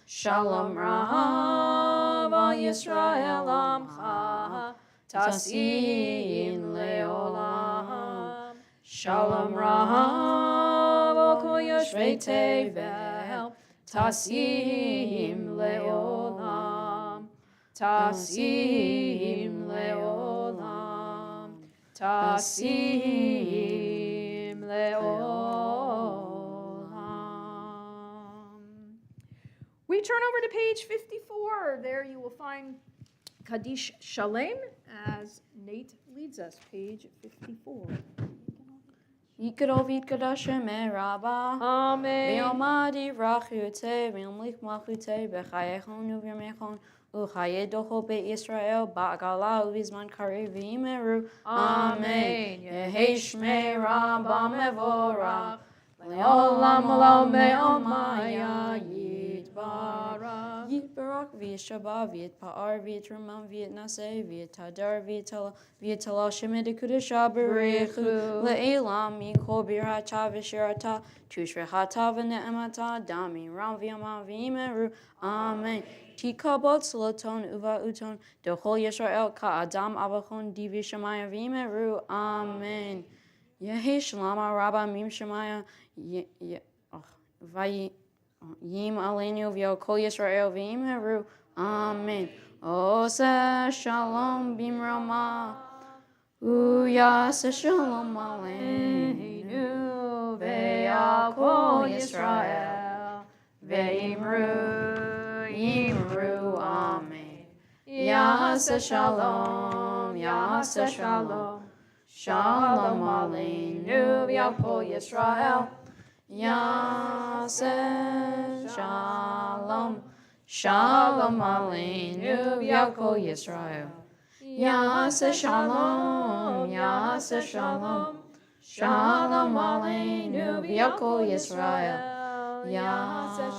Shalom Rav al Yisrael Amcha Tasim Leolam. Shalom Rav al Kol Yoshvei Tevel Tasim Leolam. Tasim Leolam. Tasim Leolam. We turn over to page 54. There you will find Kaddish Shalem as Nate leads us, page 54. Yikadol v'yitkadash meraba. Amen. V'yomadi rachute v'yomlich malchute b'chayechon u'v'yamechon u'chayedocho be'Yisrael ba'gala u'vizman karev v'imeru. Amen. Yehi shmei rabba mevorach le'olam olam me'omaya yitbarach. Yitbarach v'yishaba v'yitpa'ar v'yitrumam v'yitnaseh v'yitadar v'yitala shemid kudusha b'richu le'elam mikol birata v'shirata tushvehata v'ne'emata dami ram v'yama v'imeru. Amen. Tikabot salaton uva uton dochol Yisrael ka'adam avachon divi shemaya v'imeru. Amen. Yehi shalama rabba mim shemaya Yim Aleinu v'yal Kol Yisrael v'yimeru. Amen. Oseh shalom bimrama uyaseh shalom aleinu v'yal Kol Yisrael v'yimru yimru. Amen. Yaseh shalom, yaseh shalom, shalom aleinu v'yal Kol Yisrael. Yaseh shalom, shalom aleinu v'yal Kol Yisrael. Yaseh shalom, yaseh shalom, shalom aleinu v'yal Kol Yisrael. Yaseh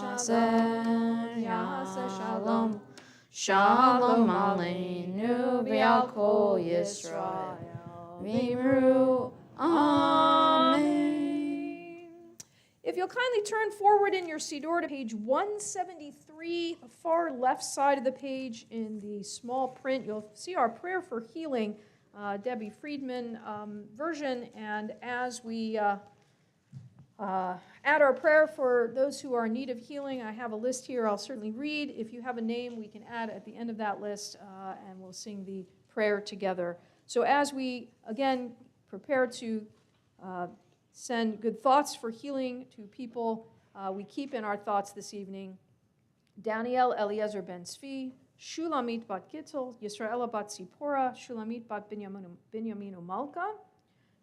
shalom, shalom aleinu v'yal Kol Yisrael. V'imru. Amen. If you'll kindly turn forward in your Siddur to page 173, the far left side of the page in the small print, you'll see our prayer for healing, Debbie Friedman version. And as we add our prayer for those who are in need of healing, I have a list here I'll certainly read. If you have a name, we can add at the end of that list, and we'll sing the prayer together. So as we, again, prepare to send good thoughts for healing to people, we keep in our thoughts this evening Daniel Eliezer ben Tzvi, Shulamit bat Gittel, Yisraela bat Zipporah, Shulamit bat Binyaminu Malka,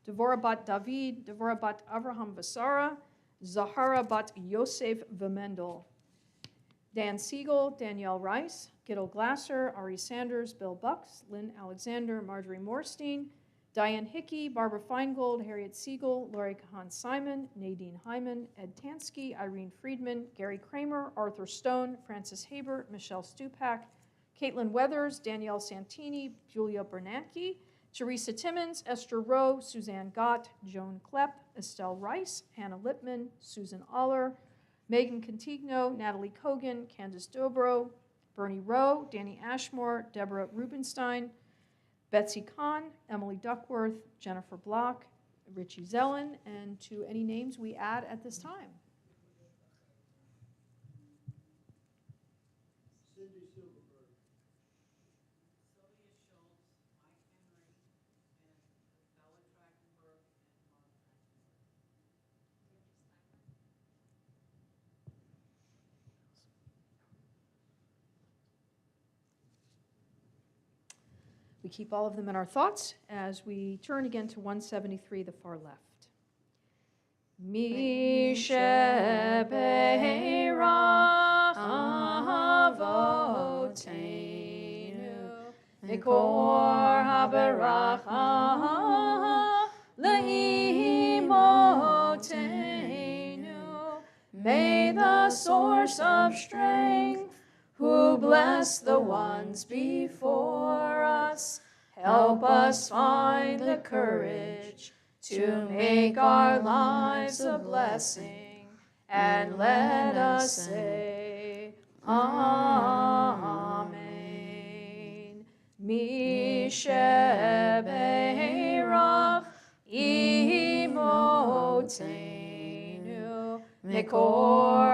Devorah bat David, Devorah bat Avraham Vasara, Zahara bat Yosef Vemendel, Dan Siegel, Danielle Rice, Gittel Glasser, Ari Sanders, Bill Bucks, Lynn Alexander, Marjorie Morstein, Diane Hickey, Barbara Feingold, Harriet Siegel, Lori Kahan Simon, Nadine Hyman, Ed Tansky, Irene Friedman, Gary Kramer, Arthur Stone, Francis Haber, Michelle Stupak, Caitlin Weathers, Danielle Santini, Julia Bernanke, Teresa Timmons, Esther Rowe, Suzanne Gott, Joan Klepp, Estelle Rice, Hannah Lippman, Susan Aller, Megan Contigno, Natalie Kogan, Candace Dobro, Bernie Rowe, Danny Ashmore, Deborah Rubenstein, Betsy Kahn, Emily Duckworth, Jennifer Block, Richie Zellen, and to any names we add at this time. Cindy Silverberg. We keep all of them in our thoughts as we turn again to 173, the far left. Mishe Beirach Avoteinu Mikor HaBeracha Le'imotenu. May the source of strength, who bless the ones before us, help us find the courage to make our lives a blessing, and let us say, Amen. Mishe Beirach Imotenu Mikor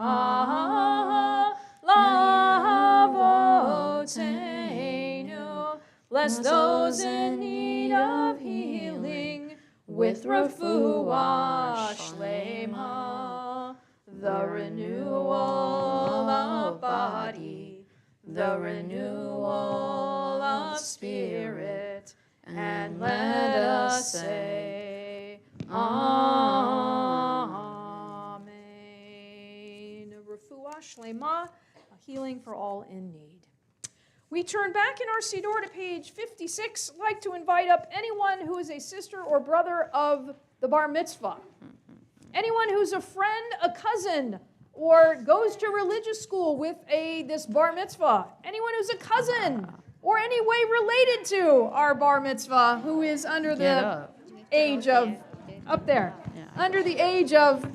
HaBeracha Lavotenu. Bless those in need of healing with refuah shlema, the renewal of body, the renewal of spirit, and let us say, Amen. Refuah shlema, a healing for all in need. We turn back in our Siddur to page 56. I'd like to invite up anyone who is a sister or brother of the bar mitzvah. Anyone who's a friend, a cousin, or goes to religious school with this bar mitzvah. Anyone who's a cousin or any way related to our bar mitzvah who is under the age of, up there, under the age of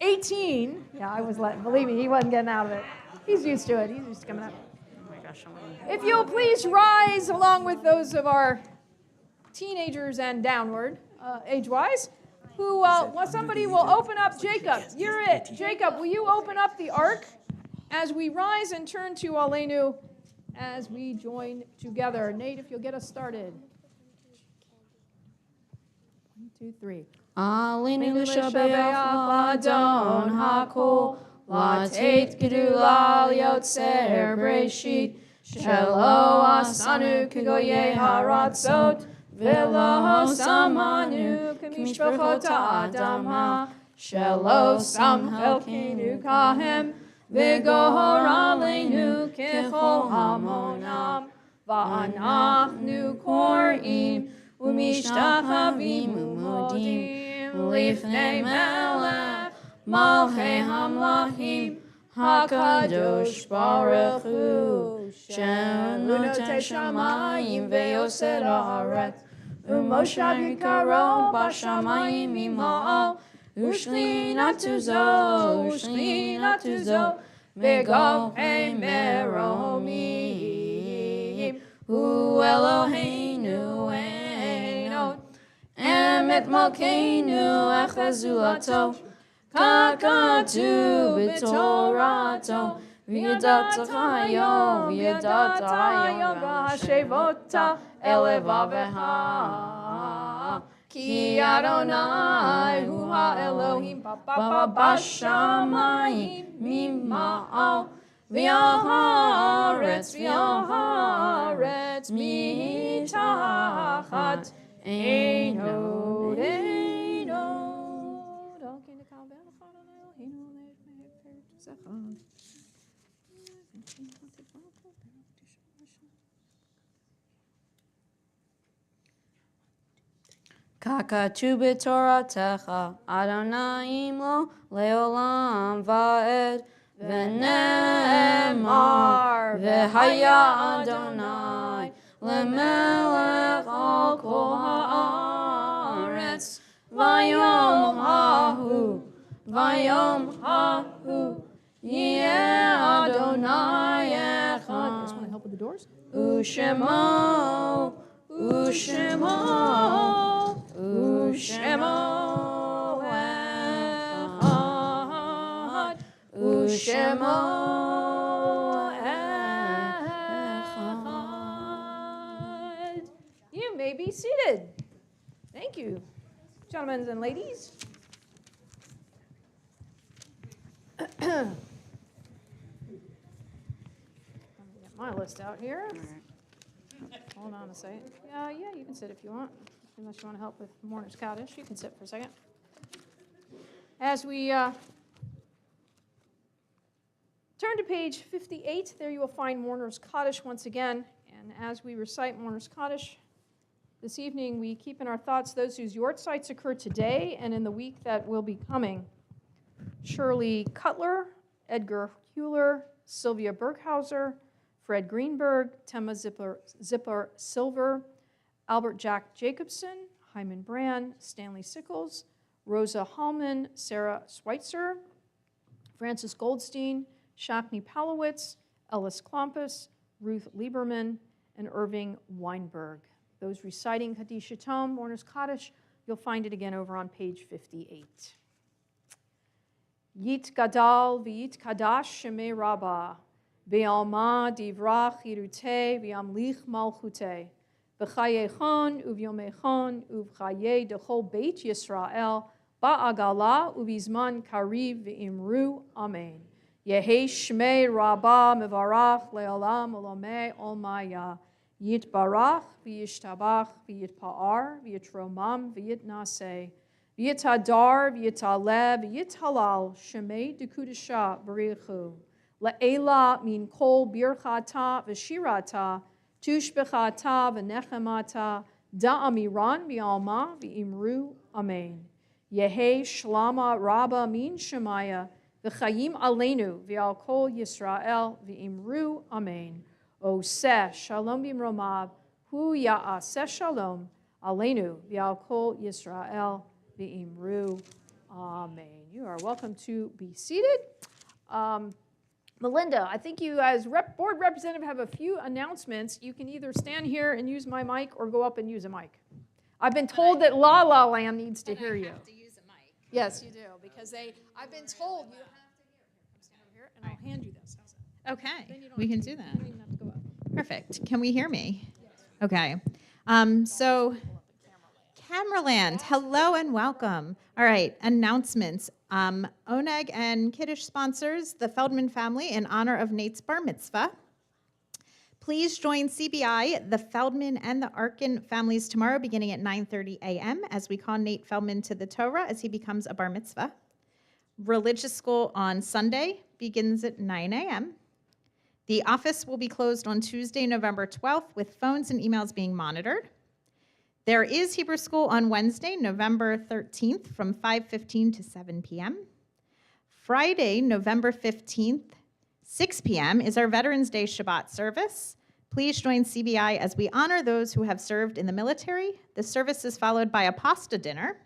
18. Yeah, I was letting, believe me, he wasn't getting out of it. He's used to it. He's used to coming up. If you'll please rise along with those of our teenagers and downward, age-wise, who somebody will open up. Jacob, you're it. Jacob, will you open up the ark as we rise and turn to Aleinu as we join together? Nate, if you'll get us started. 1, 2, 3. Aleinu l'shabeach l'adon hakol, Latet gedula yotzer breshit, shelo asanu kigoye haratzot, velo samanu k'mishpachot ha'adam ha, shelo sam chelkenu kahem, v'gohor aleinu kechol hamonam, va'anachnu kor'im, u'mishtachavim u'modim, lifnei melech, Malchei Hamlachim, HaKadosh Baruch Hu, She'noten Shamayim ve'yoser haaretz, u'moshav yikaron b'shamayim ima'al, u'shlinatu zo, ve'gohei meromim, Hu Eloheinu einot, emet malkeinu echazulato, Kakatu b'torato, v'yadatayo v'hashevota elevaveha. Ki Adonai hu ha'Elohim b'shamayim mima'al, v'yaharetz mitachat einod. Kakatu b'toratecha, Adonai lo leolam va'ed, v'ne'emar v'haya Adonai lemelech al kol haaretz. Vayom hahu, yeh Adonai echad. You guys want to help with the doors? Ushemo, Ushemo, Ushemo echad, Ushemo echad. You may be seated. Thank you, gentlemen and ladies. Let me get my list out here. Hold on a second. Yeah, you can sit if you want. Unless you want to help with Mourner's Kaddish, you can sit for a second. As we turn to page 58, there you will find Mourner's Kaddish once again. And as we recite Mourner's Kaddish this evening, we keep in our thoughts those whose yortzites occur today and in the week that will be coming. Shirley Cutler, Edgar Hewler, Sylvia Berghauser, Fred Greenberg, Tema Zipper Silver, Albert Jack Jacobson, Hyman Brand, Stanley Sickles, Rosa Hallman, Sarah Schweitzer, Francis Goldstein, Shakni Palowitz, Ellis Klompus, Ruth Lieberman, and Irving Weinberg. Those reciting Kaddish Yatom, Mourner's Kaddish, you'll find it again over on page 58. Yit Gadal v'yit Kadash Shemei Rabbah, Be'alma divrach yirute v'yamlich malchute, v'chayechon uvyomechon uvchaye dechol Beit Yisrael, ba'agala uvizman kariv v'imru, Amen. Yehi Shmei Rabbah mevarach le'olam olomei olmaya, yitbarach v'yishtabach v'yitpa'ar v'yitromam v'yitnaseh, v'yitadar v'yitaleh v'yithalal Shemei dekudesha b'richu. La'ela min kol birchata v'shirata, tushbechata v'nechemata, da'amiran v'alma v'imru, Amen. Yehe shlama rabba min shemaya, v'chayim aleinu v'al kol Yisrael v'imru, Amen. Oseh shalom b'imromav, hu ya'aseh shalom, aleinu v'al kol Yisrael v'imru, Amen. You are welcome to be seated. Melinda, I think you as board representative have a few announcements. You can either stand here and use my mic or go up and use a mic. I've been told that La La Land needs to hear you. I have to use a mic. Yes, you do, because I've been told you have to hear. Come stand over here, and I'll hand you this. How's that? Okay, Then you don't we have can to- do You that. don't even have to go up. Perfect. Can we hear me? Okay. So, Cameraland, hello and welcome. All right, announcements. Oneg and Kiddush sponsors the Feldman family in honor of Nate's bar mitzvah. Please join CBI, the Feldman and the Arkin families tomorrow beginning at 9:30 a.m. as we call Nate Feldman to the Torah as he becomes a bar mitzvah. Religious school on Sunday begins at 9 a.m. The office will be closed on Tuesday, November 12th, with phones and emails being monitored. There is Hebrew school on Wednesday, November 13th, from 5:15 to 7 p.m. Friday, November 15th, 6 p.m. is our Veterans Day Shabbat service. Please join CBI as we honor those who have served in the military. The service is followed by a pasta dinner.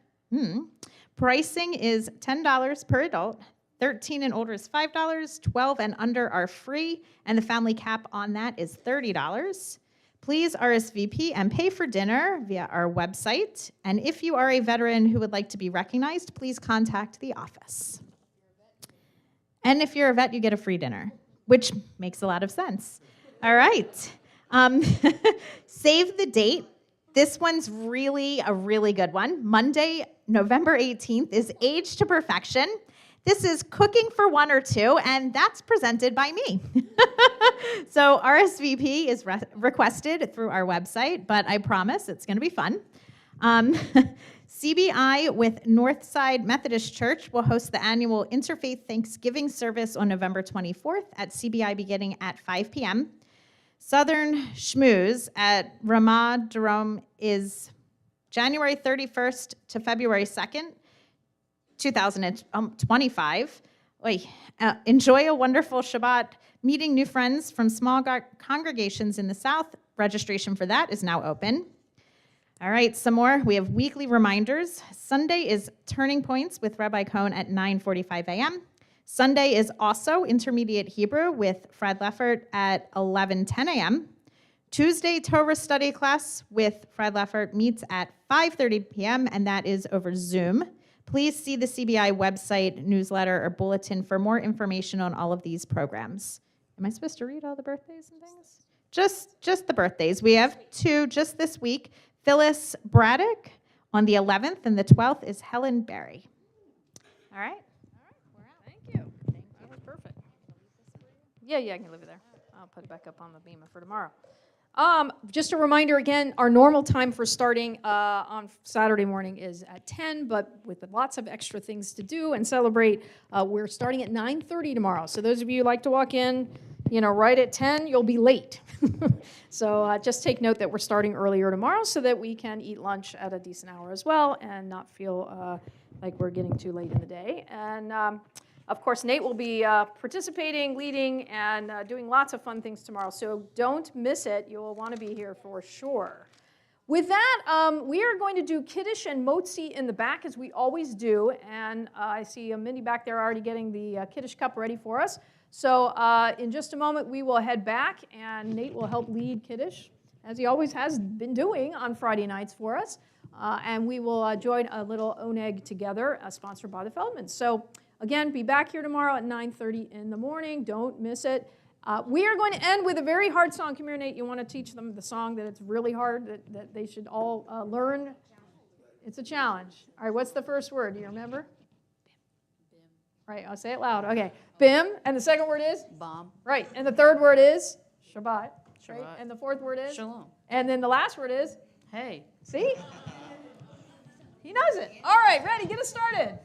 Pricing is $10 per adult. 13 and older is $5. 12 and under are free, and the family cap on that is $30. Please RSVP and pay for dinner via our website. And if you are a veteran who would like to be recognized, please contact the office. And if you're a vet, you get a free dinner, which makes a lot of sense. All right. Save the date. This one's really a really good one. Monday, November 18th is Age to Perfection. This is cooking for one or two, and that's presented by me. So RSVP is requested through our website, but I promise it's going to be fun. CBI with Northside Methodist Church will host the annual Interfaith Thanksgiving service on November 24th at CBI beginning at 5 p.m. Southern Schmooze at Ramah Durham is January 31st to February 2nd, 2025. Enjoy a wonderful Shabbat, meeting new friends from small congregations in the South, Registration for that is now open. All right, some more. We have weekly reminders. Sunday is Turning Points with Rabbi Cohn at 9:45 a.m. Sunday is also Intermediate Hebrew with Fred Leffert at 11:10 a.m. Tuesday, Torah study class with Fred Leffert meets at 5:30 p.m., and that is over Zoom. Please see the CBI website, newsletter, or bulletin for more information on all of these programs. Am I supposed to read all the birthdays and things? Just the birthdays. We have 2 just this week. Phyllis Braddock on the 11th, and the 12th is Helen Berry. All right. Thank you. That was perfect. Yeah, I can leave it there. I'll put it back up on the beamer for tomorrow. Just a reminder again, our normal time for starting on Saturday morning is at 10, but with lots of extra things to do and celebrate, we're starting at 9:30 tomorrow. So those of you who like to walk in, right at 10, you'll be late. So just take note that we're starting earlier tomorrow so that we can eat lunch at a decent hour as well and not feel like we're getting too late in the day. And of course, Nate will be participating, leading, and doing lots of fun things tomorrow. So don't miss it. You will want to be here for sure. With that, we are going to do Kiddush and Motzi in the back, as we always do. And I see Mindy back there already getting the Kiddush cup ready for us. So in just a moment, we will head back, and Nate will help lead Kiddush, as he always has been doing on Friday nights for us. And we will join a little oneg together, sponsored by the Feldmans. So again, be back here tomorrow at 9:30 in the morning. Don't miss it. We are going to end with a very hard song. Come here, Nate. You want to teach them the song that it's really hard, that they should all learn? It's a challenge. All right, what's the first word? Do you remember? Right, I'll say it loud. Okay, Bim. And the second word is? Bomb. Right, and the third word is? Shabbat. Right? Shabbat. And the fourth word is? Shalom. And then the last word is? Hey. See? He knows it. All right, ready, get us started.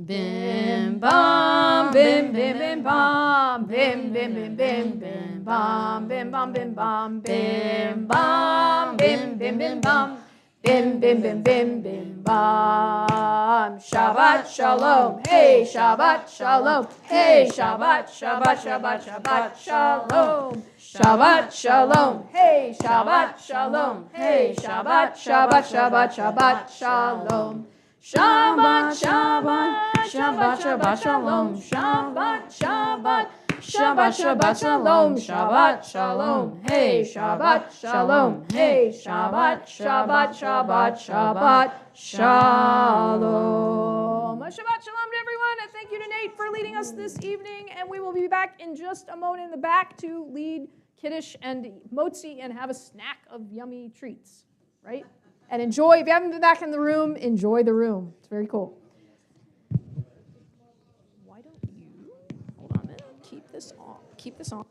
Bim Bam, bim, bim, bim, bam, bim, bim, bim, bim, bim, bam, bim, bam, bim, bam, bim, bam, bim, bim, bim, bam, bim, bim, bim, bim, bim, bam. Shabbat shalom, hey, Shabbat shalom, hey, Shabbat, Shabbat, Shabbat, Shabbat shalom. Shabbat shalom, hey, Shabbat shalom, hey, Shabbat, Shabbat, Shabbat, Shabbat shalom. Shabbat, Shabbat, Shabbat, Shabbat, Shalom. Shabbat, Shabbat, Shabbat, Shabbat, Shalom. Shabbat, Shalom. Hey, Shabbat, Shalom. Hey, Shabbat, Shabbat, Shabbat, Shabbat, Shalom. Shabbat Shalom to everyone, and thank you to Nate for leading us this evening. And we will be back in just a moment in the back to lead Kiddush and Motzi and have a snack of yummy treats, right? And enjoy, if you haven't been back in the room, enjoy the room. It's very cool. Why don't you, hold on a minute, keep this on.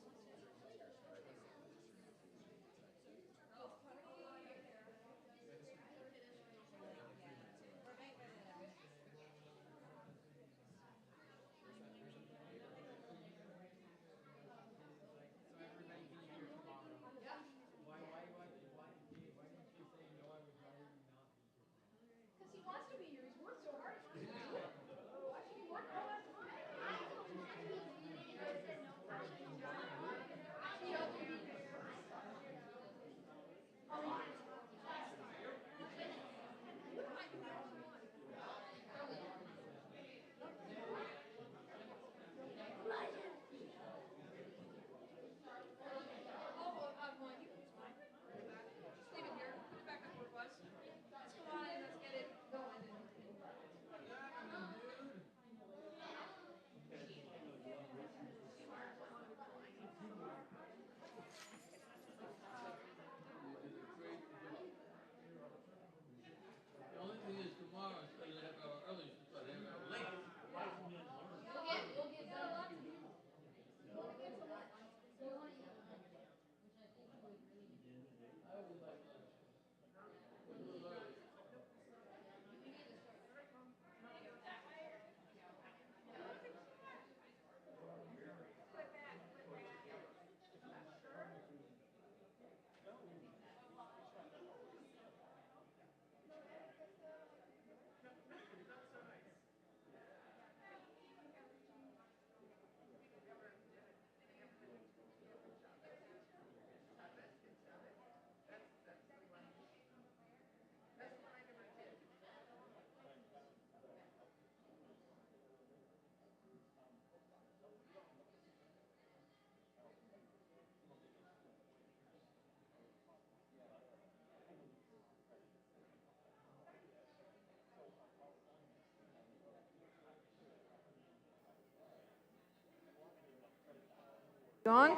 On?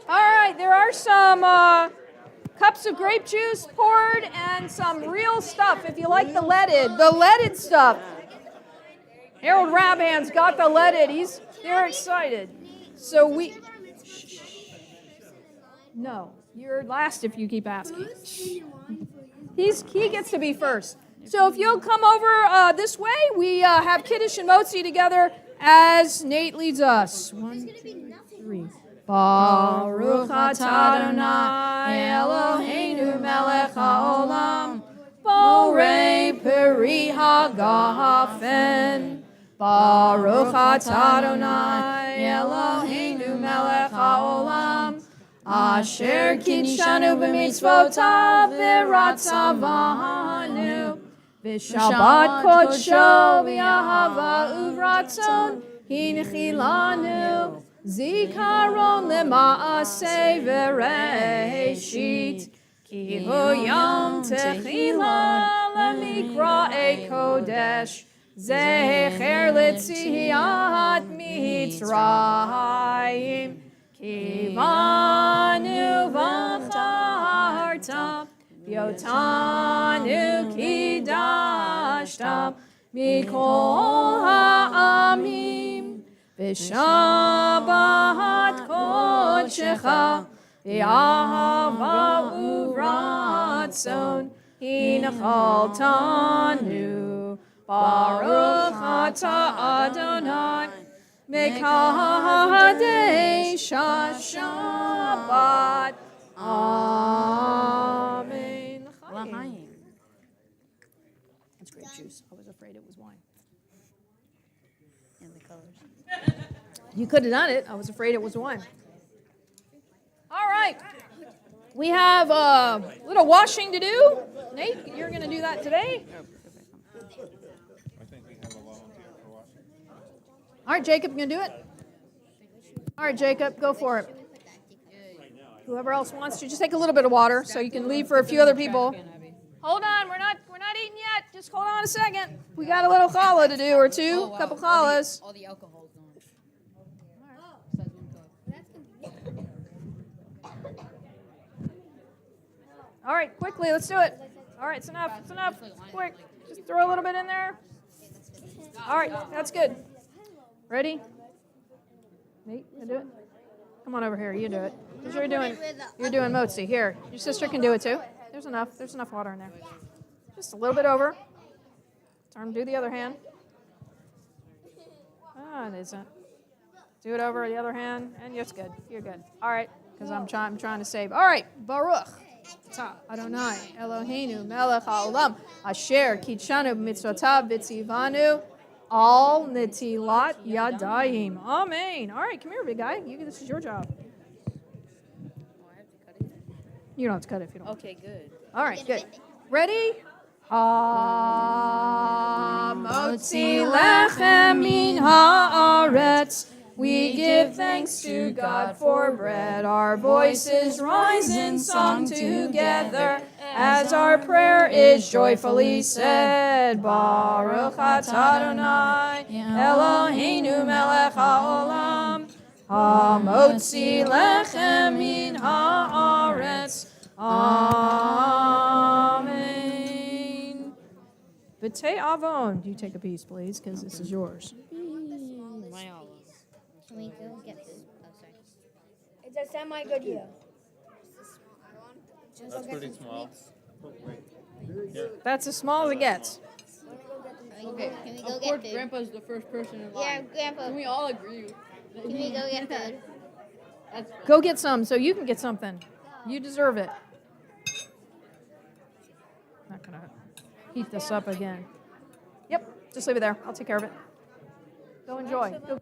All right, there are some cups of grape juice poured and some real stuff if you like the leaded stuff. Harold Rabhand's got the leaded. They're excited. So no, you're last if you keep asking. He gets to be first. So if you'll come over this way, we have Kiddush and Motzi together as Nate leads us. 1, 2, 3. Baruch atah Adonai Eloheinu melech haolam, borei peri hagafen. Baruch atah Adonai Eloheinu melech haolam, asher kidshanu b'mitzvotav v'ratzavanu, v'shabbat kodsho v'ahava uvratzon hinchilanu, zikaron lema'aseh v'reishit, ki hu yom techila lemikra'ei kodesh, zecher letziyat mitzrayim, kivanu v'charta, v'yotanu kidashta, mikol ha'amim, v'shabbat kodshecha, v'ahava uvratzon, hinachaltanu, Baruch atah Adonai, mekadesh Shabbat. Amen. That's grape juice. I was afraid it was wine. And the colors. You could have done it. I was afraid it was wine. All right. We have a little washing to do. Nate, you're going to do that today. All right, Jacob, you going to do it? All right, Jacob, go for it. Whoever else wants to, just take a little bit of water so you can leave for a few other people. Hold on, we're not eating yet. Just hold on a second. We got a little challah to do or two, couple challahs. All the alcohol's gone. All right, quickly, let's do it. All right, it's enough. It's enough. Quick, just throw a little bit in there. All right, that's good. Ready? Nate, you do it? Come on over here, you do it. 'Cause you're doing motzi. Here, your sister can do it too. There's enough water in there. Just a little bit over. Do the other hand. Ah, it isn't. Do it over the other hand, and it's good. You're good. All right, because I'm trying to save. All right, Baruch atah Adonai Eloheinu melech haolam, asher kidshanu b'mitzvotav v'tzivanu al netilat yadayim. Amen. All right, come here, big guy. This is your job. You don't have to cut it if you don't. Okay, good. All right, good. Ready? Hamotzi lechem min haaretz. We give thanks to God for bread. Our voices rise in song together as our prayer is joyfully said. Baruch atah Adonai Eloheinu melech haolam, hamotzi lechem min haaretz. Amen. B'tei avon. You take a piece, please, because this is yours. My olives. Can we go get food? Oh, sorry. It's a semi-good year. That's pretty small. That's as small as it gets. Okay. Can we go Of get course, food? Grandpa's the first person in line. Yeah, Grandpa. Can we all agree? Can we go get food? Go get some so you can get something. You deserve it. Not going to heat this up again. Yep, just leave it there. I'll take care of it. Go enjoy. Go.